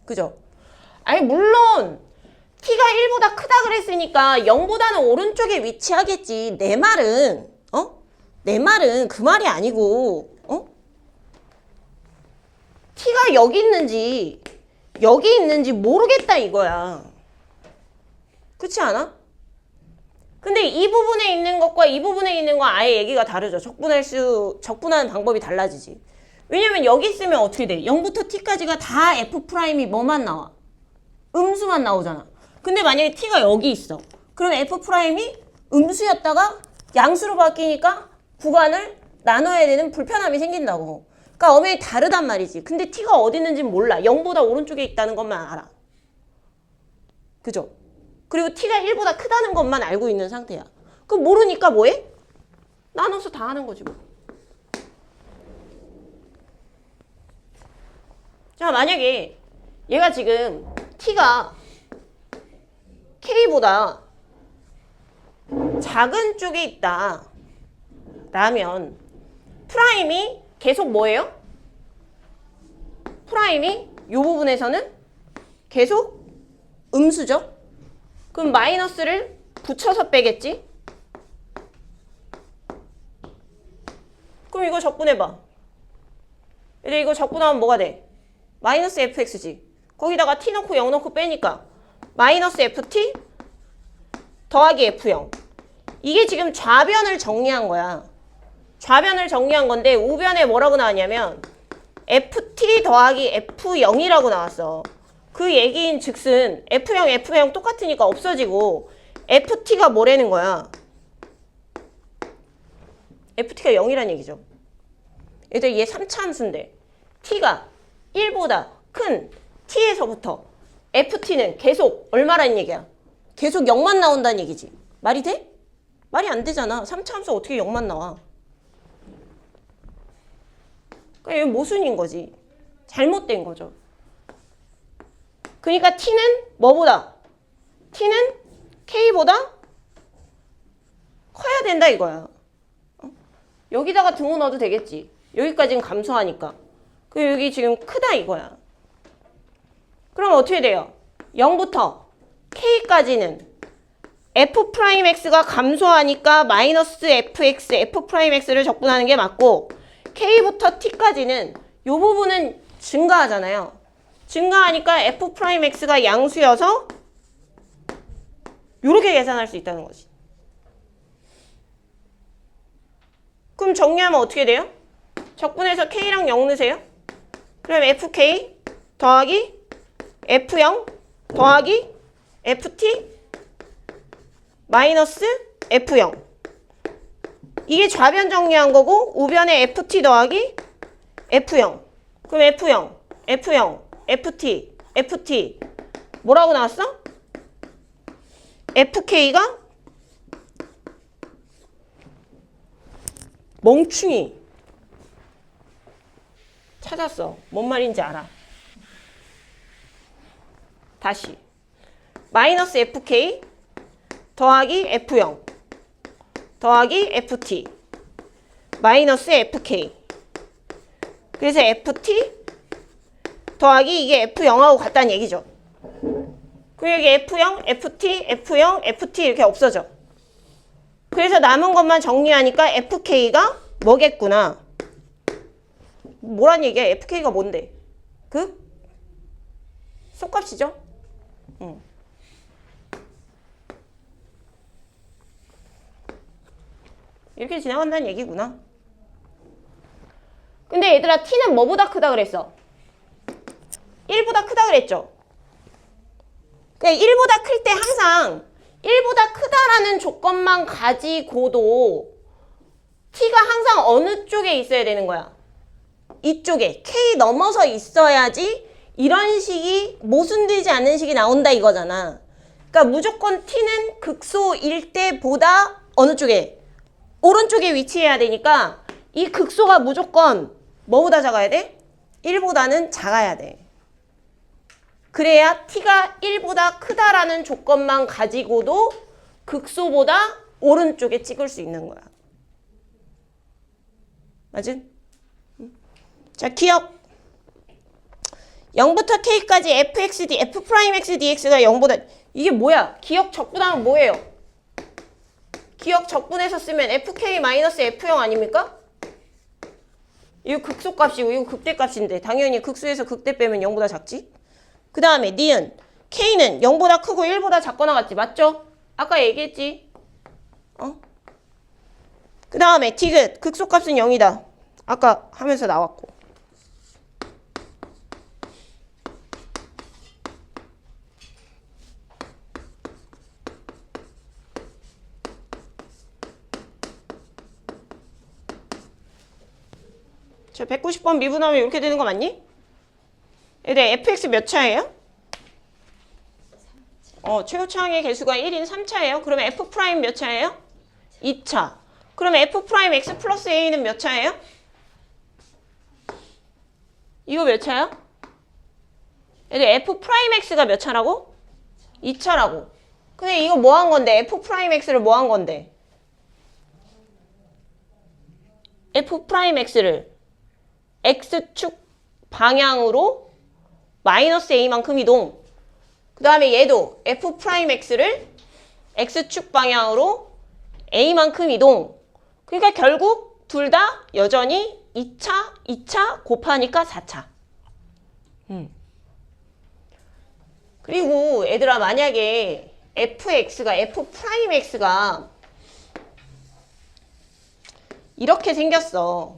그죠? 아니 물론 t가 1보다 크다 그랬으니까 0보다는 오른쪽에 위치하겠지. 내 말은 내 말은 그 말이 아니고 t가 여기 있는지 모르겠다 이거야. 그렇지 않아? 근데 이 부분에 있는 것과 이 부분에 있는 건 아예 얘기가 다르죠. 적분하는 방법이 달라지지. 왜냐면 여기 있으면 어떻게 돼? 0부터 t까지가 다 f'이 뭐만 나와? 음수만 나오잖아. 근데 만약에 t가 여기 있어. 그럼 f'이 음수였다가 양수로 바뀌니까 구간을 나눠야 되는 불편함이 생긴다고. 그러니까 엄연히 다르단 말이지. 근데 t가 어디 있는지 몰라. 0보다 오른쪽에 있다는 것만 알아. 그죠? 그리고 t가 1보다 크다는 것만 알고 있는 상태야. 그럼 모르니까 뭐해? 나눠서 다 하는 거지 뭐. 자, 만약에 얘가 지금 t가 k보다 작은 쪽에 있다 라면 프라임이 계속 뭐예요? 프라임이 이 부분에서는 계속 음수죠? 그럼 마이너스를 붙여서 빼겠지? 그럼 이거 적분해봐. 근데 이거 적분하면 뭐가 돼? 마이너스 fx지. 거기다가 t 넣고 0 넣고 빼니까 마이너스 ft 더하기 f0. 이게 지금 좌변을 정리한 거야. 좌변을 정리한 건데 우변에 뭐라고 나왔냐면 ft 더하기 f0이라고 나왔어. 그 얘기인 즉슨 f0 똑같으니까 없어지고 ft가 뭐라는 거야? ft가 0이란 얘기죠. 얘들 얘 3차 함수인데 t가 1보다 큰 t에서부터 ft는 계속 얼마라는 얘기야? 계속 0만 나온다는 얘기지. 말이 돼? 말이 안 되잖아. 3차 함수 어떻게 0만 나와? 그러니까 이건 모순인 거지. 잘못된 거죠. 그러니까 t는 뭐보다? t는 k보다 커야 된다 이거야. 여기다가 등호 넣어도 되겠지. 여기까지는 감소하니까. 그리고 여기 지금 크다 이거야. 그럼 어떻게 돼요? 0부터 k까지는 f'x가 감소하니까 마이너스 fx, f'x를 적분하는 게 맞고 k부터 t까지는 이 부분은 증가하잖아요. 증가하니까 f'x가 양수여서 이렇게 계산할 수 있다는 거지. 그럼 정리하면 어떻게 돼요? 적분해서 k랑 0 넣으세요. 그럼 fk 더하기 f0 더하기 ft 마이너스 f0. 이게 좌변 정리한 거고 우변에 ft 더하기 f0. 그럼 f0, f0, ft 뭐라고 나왔어? fk가 멍충이 찾았어. 뭔 말인지 알아. 다시 마이너스 fk 더하기 f0 더하기 ft 마이너스 fk. 그래서 ft 더하기 이게 f0하고 같다는 얘기죠. 그리고 여기 f0, ft, f0, ft 이렇게 없어져. 그래서 남은 것만 정리하니까 fk가 뭐겠구나. 뭐란 얘기야? fk가 뭔데? 그 속값이죠? 이렇게 지나간다는 얘기구나. 근데 얘들아 t는 뭐보다 크다 그랬어? 1보다 크다 그랬죠? 그냥 1보다 클 때 항상 1보다 크다라는 조건만 가지고도 t가 항상 어느 쪽에 있어야 되는 거야? 이쪽에 k 넘어서 있어야지 이런 식이 모순되지 않는 식이 나온다 이거잖아. 그러니까 무조건 t는 극소일 때보다 어느 쪽에? 오른쪽에 위치해야 되니까 이 극소가 무조건 뭐보다 작아야 돼? 1보다는 작아야 돼. 그래야 t가 1보다 크다라는 조건만 가지고도 극소보다 오른쪽에 찍을 수 있는 거야. 맞지? 자, 기억. 0부터 k까지 fxd, f'x dx가 0보다 이게 뭐야? 기억 적분하면 뭐예요? 기억 적분해서 쓰면 fk-f0 아닙니까? 이거 극소값이고 이거 극대값인데 당연히 극소에서 극대 빼면 0보다 작지? 그 다음에 니은 k는 0보다 크고 1보다 작거나 같지? 맞죠? 아까 얘기했지? 그 다음에 디귿 극소값은 0이다. 아까 하면서 나왔고. 저 190번 미분하면 이렇게 되는 거 맞니? 얘들 fx 몇 차예요? 최고차항의 개수가 1인 3차예요. 그러면 f 프라임 몇 차예요? 2차. 그러면 f 프라임 x 플러스 a는 몇 차예요? 이거 몇 차야? 얘들 f 프라임 x가 몇 차라고? 2차라고. 근데 이거 뭐 한 건데? f 프라임 x를 뭐 한 건데? f 프라임 x를 x축 방향으로 마이너스 a만큼 이동. 그 다음에 얘도 f 프라임 x를 x축 방향으로 a만큼 이동. 그러니까 결국 둘 다 여전히 2차 곱하니까 4차. 그리고 얘들아 만약에 fx가 f 프라임 x가 이렇게 생겼어.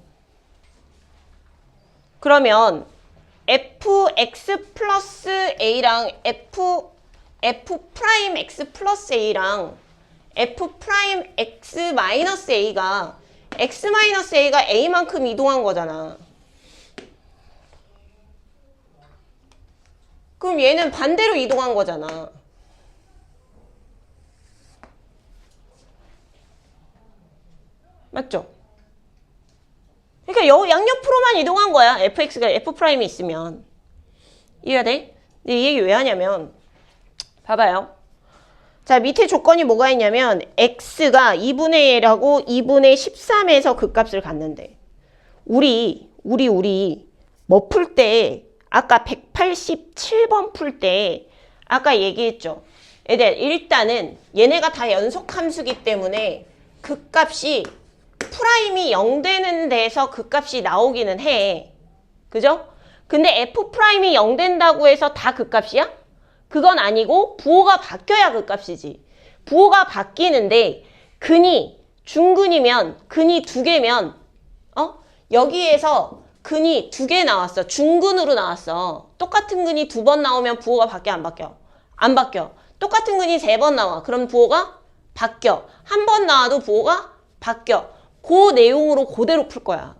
그러면 fx 플러스 a랑 f 프라임 x 플러스 a랑 f 프라임 x 마이너스 a가 x 마이너스 a가 a만큼 이동한 거잖아. 그럼 얘는 반대로 이동한 거잖아. 맞죠? 그러니까 양옆으로만 이동한 거야. fx가 f 프라임이 있으면. 이해가 돼? 근데 이 얘기 왜 하냐면 봐봐요. 자, 밑에 조건이 뭐가 있냐면 x가 2분의 1하고 2분의 13에서 그 값을 갖는데 우리 뭐 풀 때 아까 187번 풀 때 아까 얘기했죠. 얘들 일단은 얘네가 다 연속 함수기 때문에 그 값이 프라임이 0 되는 데서 그 값이 나오기는 해. 그죠? 근데 f 프라임이 0 된다고 해서 다 그 값이야? 그건 아니고 부호가 바뀌어야 그 값이지. 부호가 바뀌는데 근이 중근이면 근이 2개면 여기에서 근이 2개 나왔어. 중근으로 나왔어. 똑같은 근이 2번 나오면 부호가 바뀌어 안 바뀌어? 안 바뀌어. 똑같은 근이 3번 나와. 그럼 부호가 바뀌어. 한 번 나와도 부호가 바뀌어. 그 내용으로 그대로 풀 거야.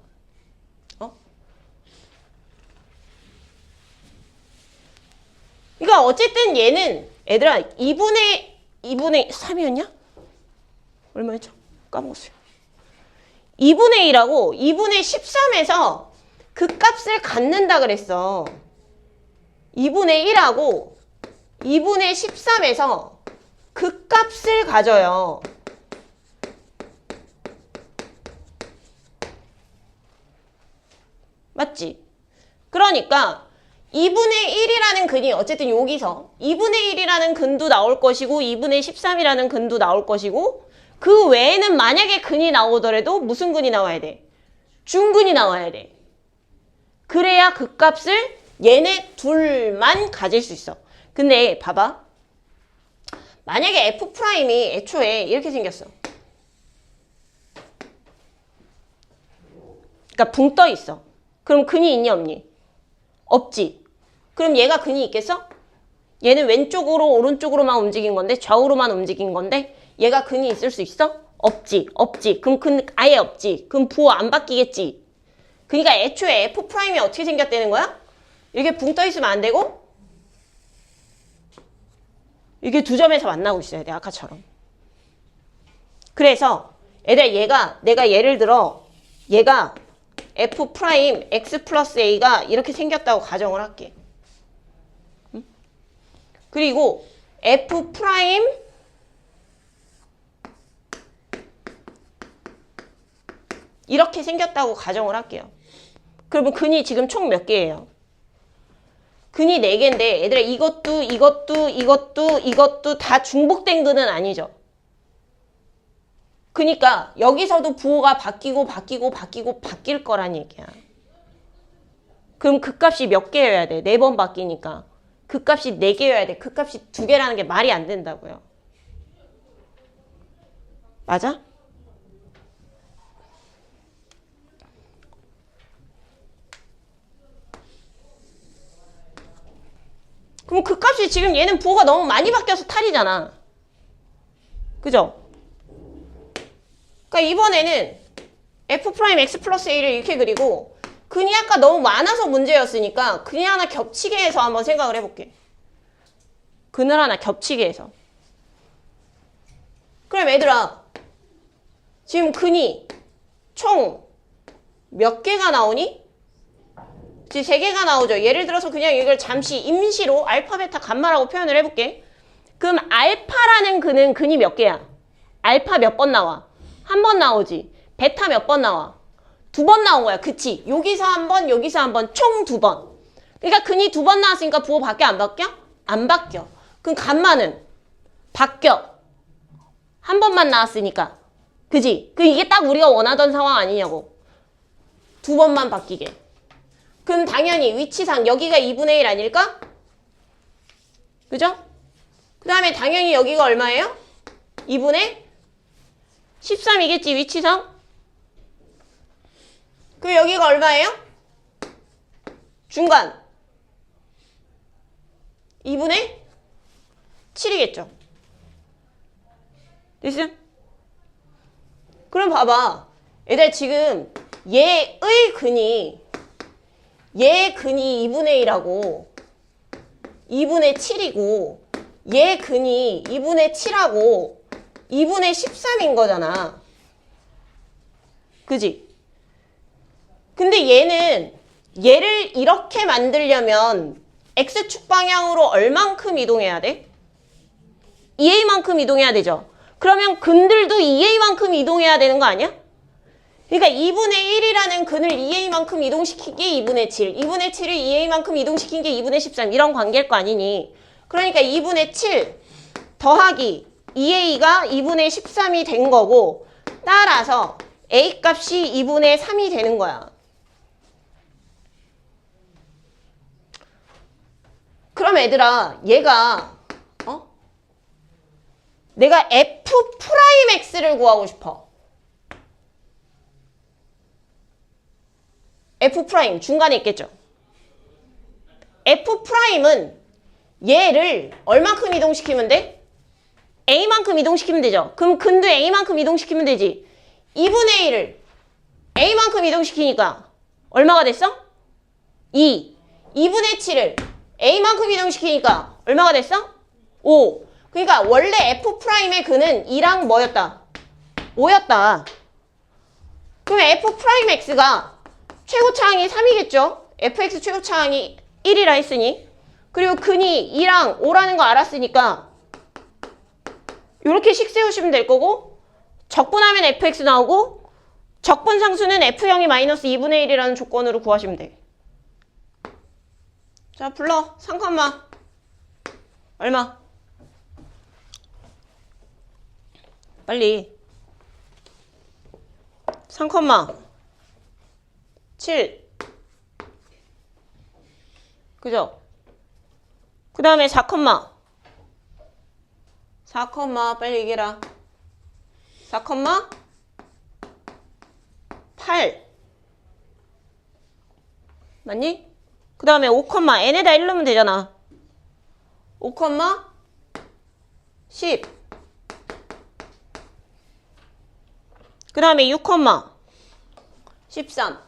그러니까 어쨌든 얘는 얘들아 2분의 3이었냐? 얼마였죠? 까먹었어요. 2분의 1하고 2분의 13에서 그 값을 갖는다 그랬어. 2분의 1하고 2분의 13에서 그 값을 가져요. 맞지? 그러니까 2분의 1이라는 근이 어쨌든 여기서 2분의 1이라는 근도 나올 것이고 2분의 13이라는 근도 나올 것이고 그 외에는 만약에 근이 나오더라도 무슨 근이 나와야 돼? 중근이 나와야 돼. 그래야 그 값을 얘네 둘만 가질 수 있어. 근데 봐봐. 만약에 f 프라임이 애초에 이렇게 생겼어. 그러니까 붕 떠 있어. 그럼 근이 있니 없니? 없지. 그럼 얘가 근이 있겠어? 얘는 왼쪽으로 오른쪽으로만 움직인 건데 좌우로만 움직인 건데 얘가 근이 있을 수 있어? 없지. 없지. 그럼 근 아예 없지. 그럼 부호 안 바뀌겠지. 그러니까 애초에 f 프라임이 어떻게 생겼다는 거야? 이렇게 붕 떠 있으면 안 되고 이게 두 점에서 만나고 있어야 돼. 아까처럼. 그래서 얘들아 내가 예를 들어 얘가 f 프라임 x 플러스 a가 이렇게 생겼다고 가정을 할게. 그리고 f 프라임 이렇게 생겼다고 가정을 할게요. 그러면 근이 지금 총 몇 개예요? 근이 4개인데 얘들아 이것도 다 중복된 근은 아니죠. 그러니까 여기서도 부호가 바뀔 거란 얘기야. 그럼 그 값이 몇 개여야 돼? 4번 바뀌니까. 그 값이 4개여야 돼. 그 값이 2개라는 게 말이 안 된다고요. 맞아? 그럼 그 값이 지금 얘는 부호가 너무 많이 바뀌어서 탈이잖아. 그죠? 그러니까 이번에는 f 프라임 x 플러스 a를 이렇게 그리고 근이 아까 너무 많아서 문제였으니까 근이 하나 겹치게 해서 한번 생각을 해볼게. 근을 하나 겹치게 해서. 그럼 얘들아, 지금 근이 총 몇 개가 나오니? 지금 3개가 나오죠. 예를 들어서 그냥 이걸 잠시 임시로 알파, 베타, 감마라고 표현을 해볼게. 그럼 알파라는 근은 근이 몇 개야? 알파 몇 번 나와? 한 번 나오지. 베타 몇 번 나와? 2번 나온 거야. 그치? 여기서 한 번, 여기서 한 번, 총 2번. 그러니까 근이 2번 나왔으니까 부호 바뀌어, 안 바뀌어? 안 바뀌어. 그럼 감마는 바뀌어. 한 번만 나왔으니까. 그지? 그 이게 딱 우리가 원하던 상황 아니냐고. 2번만 바뀌게. 그럼 당연히 위치상 여기가 2분의 1 아닐까? 그죠? 그 다음에 당연히 여기가 얼마예요? 2분의 13이겠지, 위치상? 그럼 여기가 얼마예요? 중간 2분의 7이겠죠. 됐어? 그럼 봐봐. 얘들 지금 얘의 근이 2분의 1하고 2분의 7이고 얘 근이 2분의 7하고 2분의 13인 거잖아. 그지? 근데 얘를 이렇게 만들려면 x축 방향으로 얼만큼 이동해야 돼? 2a만큼 이동해야 되죠. 그러면 근들도 2a만큼 이동해야 되는 거 아니야? 그러니까 2분의 1이라는 근을 2a만큼 이동시킨 게 2분의 7, 2분의 7을 2a만큼 이동시킨 게 2분의 13 이런 관계일 거 아니니. 그러니까 2분의 7 더하기 2a가 2분의 13이 된 거고 따라서 a 값이 2분의 3이 되는 거야. 그럼 얘들아 얘가 내가 f'x를 구하고 싶어. f' 중간에 있겠죠. f'은 얘를 얼만큼 이동시키면 돼? a만큼 이동시키면 되죠. 그럼 근도 a만큼 이동시키면 되지. 2분의 1을 a만큼 이동시키니까 얼마가 됐어? 2. 2분의 7을 a만큼 이동시키니까 얼마가 됐어? 5. 그러니까 원래 f'의 근은 2랑 뭐였다? 5였다. 그럼 f'x가 최고차항이 3이겠죠? fx 최고차항이 1이라 했으니. 그리고 근이 2랑 5라는 거 알았으니까 이렇게 식 세우시면 될 거고 적분하면 fx 나오고 적분 상수는 f형이 마이너스 2분의 1이라는 조건으로 구하시면 돼. 자, 불러. 3컴마. 얼마? 빨리. 3컴마. 7. 그죠? 그 다음에 4컴마. 4컴마. 빨리 얘기해라. 4컴마. 8. 맞니? 그 다음에 5컴마. n에다 1 넣으면 되잖아. 5컴마. 10. 그 다음에 6컴마. 13.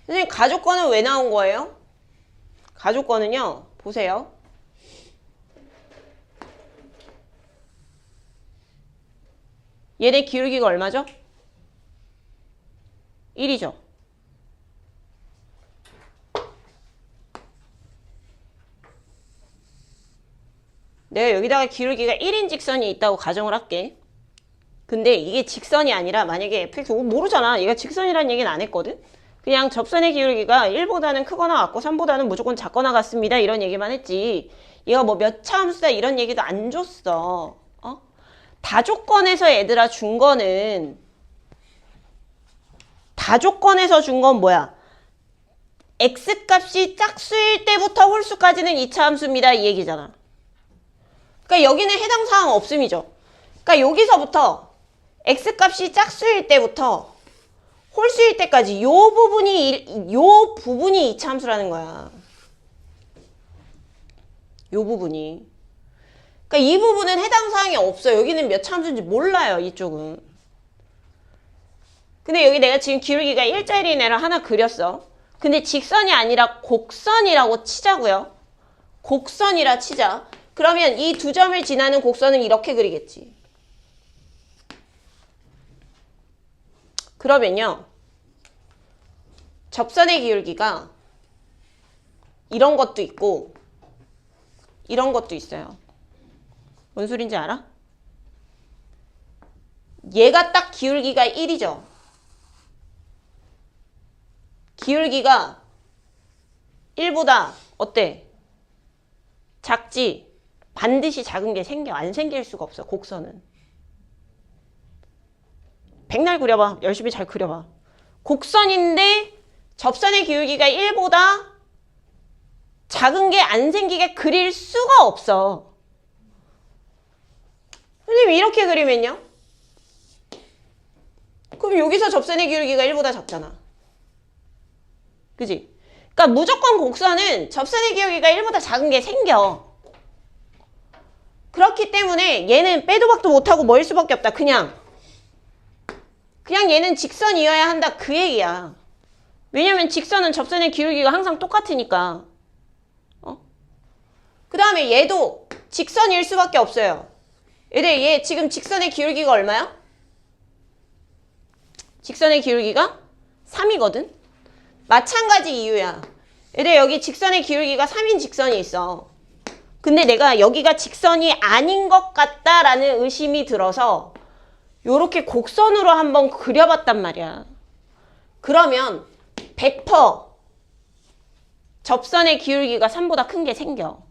선생님, 가족권은 왜 나온 거예요? 가족권은요, 보세요. 얘네 기울기가 얼마죠? 1이죠. 내가 여기다가 기울기가 1인 직선이 있다고 가정을 할게. 근데 이게 직선이 아니라 만약에 fx 모르잖아. 얘가 직선이라는 얘기는 안 했거든. 그냥 접선의 기울기가 1보다는 크거나 같고 3보다는 무조건 작거나 같습니다. 이런 얘기만 했지. 얘가 뭐 몇 차 함수다 이런 얘기도 안 줬어. 다조건에서 얘들아 준 거는 다조건에서 준 건 뭐야? x값이 짝수일 때부터 홀수까지는 2차 함수입니다. 이 얘기잖아. 그러니까 여기는 해당 사항 없음이죠. 그러니까 여기서부터 x값이 짝수일 때부터 홀수일 때까지 요 부분이 2차 함수라는 거야. 요 부분이. 그러니까 이 부분은 해당 사항이 없어요. 여기는 몇 차 함수인지 몰라요. 이쪽은. 근데 여기 내가 지금 기울기가 일자리인 애를 하나 그렸어. 근데 직선이 아니라 곡선이라고 치자고요. 곡선이라 치자. 그러면 이 두 점을 지나는 곡선은 이렇게 그리겠지. 그러면요. 접선의 기울기가 이런 것도 있고 이런 것도 있어요. 뭔 소린지 알아? 얘가 딱 기울기가 1이죠. 기울기가 1보다 어때? 작지? 반드시 작은 게 생겨. 안 생길 수가 없어. 곡선은. 백날 그려봐. 열심히 잘 그려봐. 곡선인데 접선의 기울기가 1보다 작은 게 안 생기게 그릴 수가 없어. 선생님 이렇게 그리면요? 그럼 여기서 접선의 기울기가 1보다 작잖아. 그지? 그러니까 무조건 곡선은 접선의 기울기가 1보다 작은 게 생겨. 그렇기 때문에 얘는 빼도 박도 못하고 뭐일 수밖에 없다. 그냥 얘는 직선이어야 한다. 그 얘기야. 왜냐면 직선은 접선의 기울기가 항상 똑같으니까. 그 다음에 얘도 직선일 수밖에 없어요. 얘 지금 직선의 기울기가 얼마야? 직선의 기울기가 3이거든? 마찬가지 이유야. 얘들 여기 직선의 기울기가 3인 직선이 있어. 근데 내가 여기가 직선이 아닌 것 같다라는 의심이 들어서 요렇게 곡선으로 한번 그려봤단 말이야. 그러면 100% 접선의 기울기가 3보다 큰 게 생겨.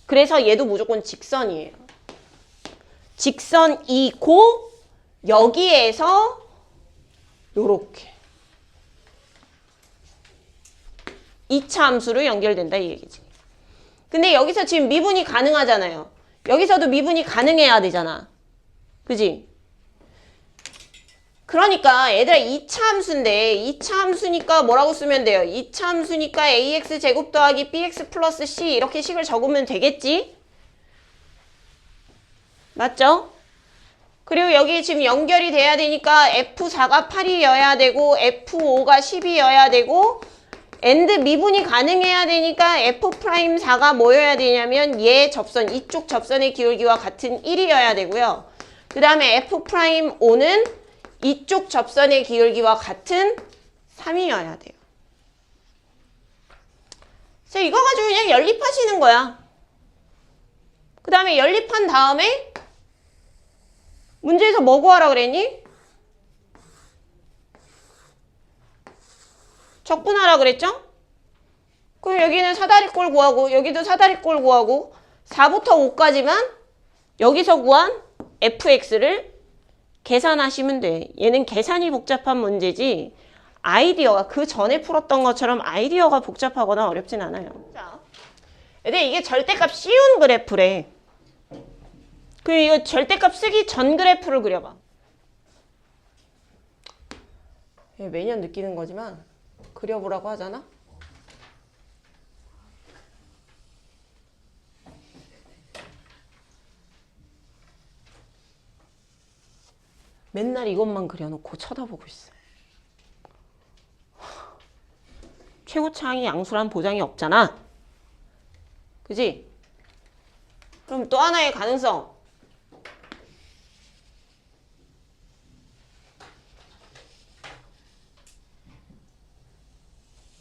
그래서 얘도 무조건 직선이에요. 직선이고 여기에서 요렇게 2차 함수로 연결된다 이 얘기지. 근데 여기서 지금 미분이 가능하잖아요. 여기서도 미분이 가능해야 되잖아. 그지? 그러니까 얘들아 2차 함수인데 2차 함수니까 뭐라고 쓰면 돼요? 2차 함수니까 ax 제곱 더하기 bx 플러스 c 이렇게 식을 적으면 되겠지? 맞죠? 그리고 여기 지금 연결이 돼야 되니까 F4가 8이어야 되고 F5가 10이어야 되고 and 미분이 가능해야 되니까 F'4가 뭐여야 되냐면 얘 접선, 이쪽 접선의 기울기와 같은 1이어야 되고요. 그 다음에 F'5는 이쪽 접선의 기울기와 같은 3이어야 돼요. 그래서 이거 가지고 그냥 연립하시는 거야. 그 다음에 연립한 다음에 문제에서 뭐 구하라 그랬니? 적분하라 그랬죠? 그럼 여기는 사다리꼴 구하고 여기도 사다리꼴 구하고 4부터 5까지만 여기서 구한 fx를 계산하시면 돼. 얘는 계산이 복잡한 문제지 아이디어가 그 전에 풀었던 것처럼 아이디어가 복잡하거나 어렵진 않아요. 자, 근데 이게 절대값 쉬운 그래프래. 그럼 이거 절대값 쓰기 전 그래프를 그려봐. 매년 느끼는 거지만 그려보라고 하잖아? 맨날 이것만 그려놓고 쳐다보고 있어. 최고차항이 양수란 보장이 없잖아. 그지? 그럼 또 하나의 가능성.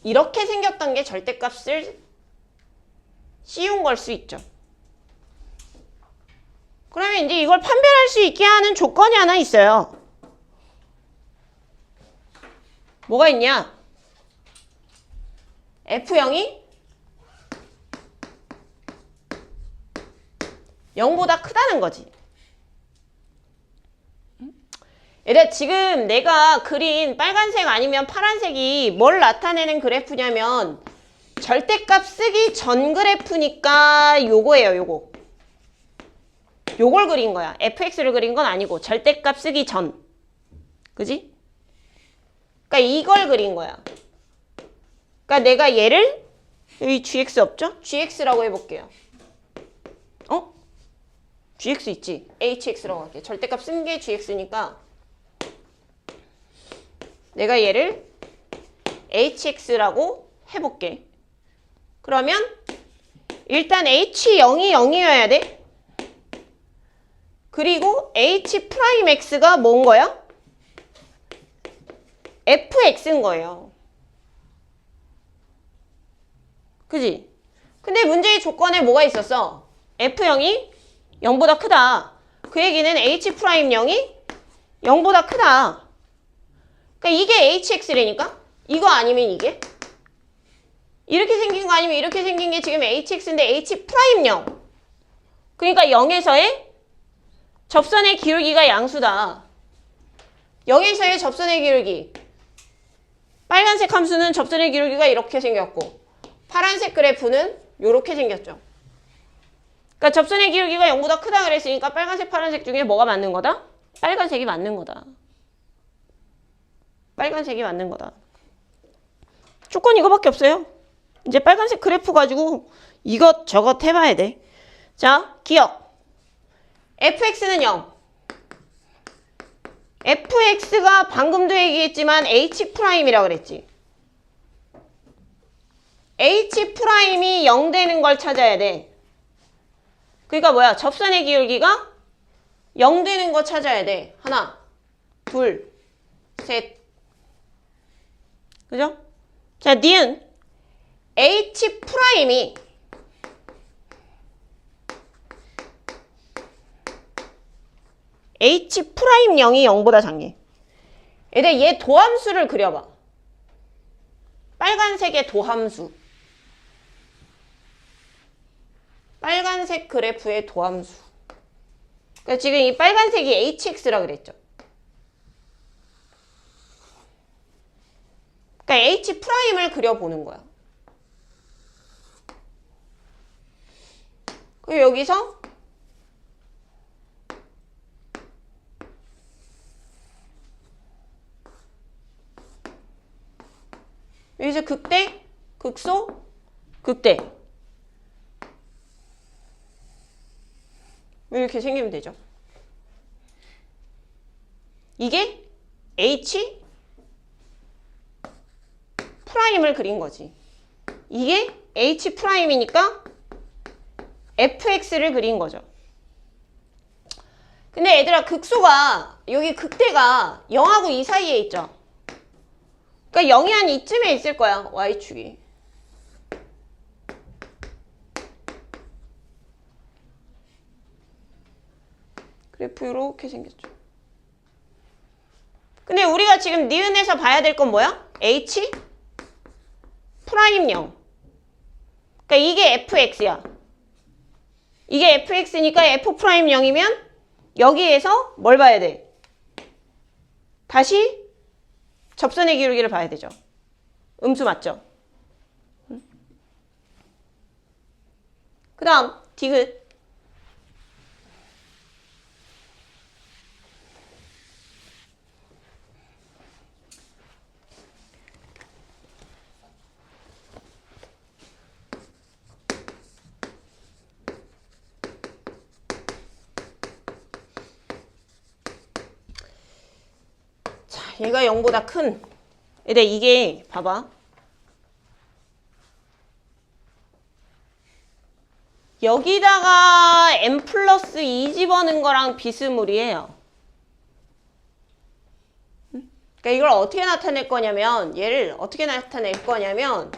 이렇게 생겼던 게 절대값을 씌운 걸 수 있죠. 그러면 이제 이걸 판별할 수 있게 하는 조건이 하나 있어요. 뭐가 있냐? F0이 0보다 크다는 거지. 얘들아 지금 내가 그린 빨간색 아니면 파란색이 뭘 나타내는 그래프냐면 절대값 쓰기 전 그래프니까 요거예요. 요걸 그린 거야. fx를 그린 건 아니고 절대값 쓰기 전. 그지? 그러니까 이걸 그린 거야. 그러니까 내가 얘를 여기 gx 없죠? gx라고 해볼게요. gx 있지? hx라고 할게요. 절대값 쓴 게 gx니까 내가 얘를 hx라고 해볼게. 그러면 일단 h0이 0이어야 돼. 그리고 h'x가 뭔 거야? fx인 거예요. 그지? 근데 문제의 조건에 뭐가 있었어? f0이 0보다 크다. 그 얘기는 h'0이 0보다 크다. 그러니까 이게 hx라니까? 이거 아니면 이게? 이렇게 생긴 거 아니면 이렇게 생긴 게 지금 hx인데 h'0. 그러니까 0에서의 접선의 기울기가 양수다. 0에서의 접선의 기울기. 빨간색 함수는 접선의 기울기가 이렇게 생겼고 파란색 그래프는 이렇게 생겼죠. 그러니까 접선의 기울기가 0보다 크다 그랬으니까 빨간색, 파란색 중에 뭐가 맞는 거다? 빨간색이 맞는 거다. 빨간색이 맞는 거다. 조건 이거밖에 없어요. 이제 빨간색 그래프 가지고 이것저것 해봐야 돼. 자, 기억. fx는 0. fx가 방금도 얘기했지만 h'이라고 그랬지. h'이 0 되는 걸 찾아야 돼. 그러니까 뭐야? 접선의 기울기가 0 되는 거 찾아야 돼. 하나, 둘, 셋. 그죠? 자, 니은 h'이 h'0이 0보다 작니? 얘들 얘 도함수를 그려봐. 빨간색의 도함수. 빨간색 그래프의 도함수. 그러니까 지금 이 빨간색이 hx라 그랬죠. 그러니까 h'을 그려보는 거야. 그리고 여기서 여기서 극대, 극소, 극대. 이렇게 생기면 되죠. 이게 H 프라임을 그린 거지. 이게 H 프라임이니까 FX를 그린 거죠. 근데 얘들아 극소가 여기 극대가 0하고 2 사이에 있죠. 그러니까 0이 한 이쯤에 있을 거야. Y축이. 그래프 이렇게 생겼죠. 근데 우리가 지금 니은에서 봐야 될 건 뭐야? H 프라임 0. 그러니까 이게 fx야. 이게 fx니까 f 프라임 0이면 여기에서 뭘 봐야 돼? 다시 접선의 기울기를 봐야 되죠. 음수 맞죠? 그 다음 디귿. 얘가 0보다 큰. 근데 이게 봐봐. 여기다가 n 플러스 2 집어넣은 거랑 비스무리해요. 그러니까 이걸 어떻게 나타낼 거냐면 얘를 어떻게 나타낼 거냐면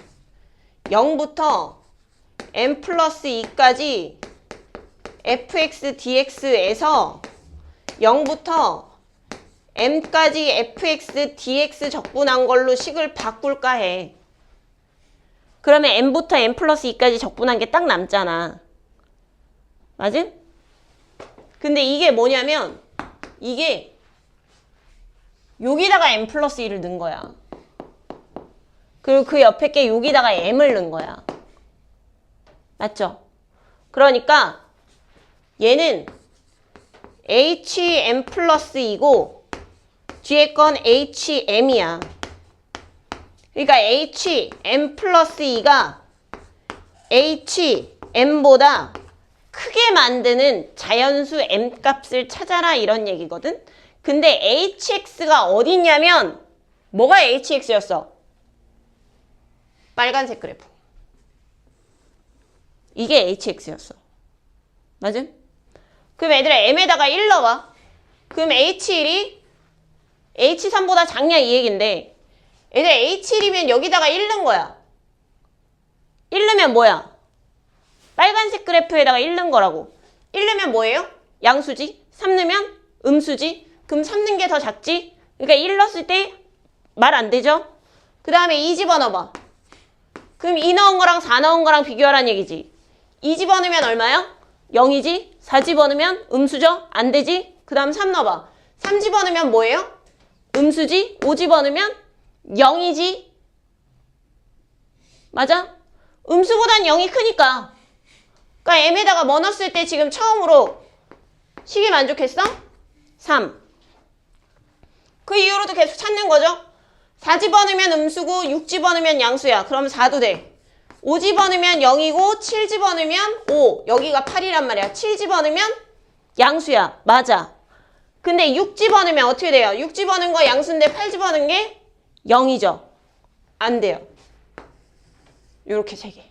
0부터 n 플러스 2까지 fx dx에서 0부터 m까지 fx dx 적분한 걸로 식을 바꿀까 해. 그러면 m부터 n 플러스 2까지 적분한 게 딱 남잖아. 맞음? 근데 이게 뭐냐면 이게 여기다가 n 플러스 1을 넣은 거야. 그리고 그 옆에 게 여기다가 m을 넣은 거야. 맞죠? 그러니까 얘는 hm 플러스 2고 뒤에 건 HM이야. 그러니까 HM 플러스 2가 HM보다 크게 만드는 자연수 M 값을 찾아라 이런 얘기거든. 근데 HX가 어디 있냐면 뭐가 hx였어? 빨간색 그래프. 이게 hx였어. 맞음? 그럼 얘들아 m에다가 1 넣어봐. 그럼 h1이 h3보다 작냐 이 얘긴데 얘들아 h1이면 여기다가 1 넣은 거야. 1 넣으면 뭐야? 빨간색 그래프에다가 1 넣은 거라고. 1 넣으면 뭐예요? 양수지. 3 넣으면 음수지. 그럼 3 넣은 게 더 작지? 그러니까 1 넣었을 때 말 안 되죠? 그 다음에 2 집어넣어봐. 그럼 2 넣은 거랑 4 넣은 거랑 비교하라는 얘기지. 2 집어넣으면 얼마야? 0이지? 4 집어넣으면 음수죠? 안 되지? 그 다음 3 넣어봐. 3 집어넣으면 뭐예요? 음수지? 5 집어넣으면 0이지? 맞아? 음수보단 0이 크니까. 그러니까 m에다가 뭐 넣었을 때 지금 처음으로 식이 만족했어? 3. 그 이후로도 계속 찾는 거죠? 4 집어넣으면 음수고 6 집어넣으면 양수야. 그럼 4도 돼. 5 집어넣으면 0이고 7 집어넣으면 5. 여기가 8이란 말이야. 7 집어넣으면 양수야. 맞아. 근데 6 집어넣으면 어떻게 돼요? 6 집어넣은 거 양수인데 8 집어넣은 게 0이죠. 안 돼요. 요렇게 3개.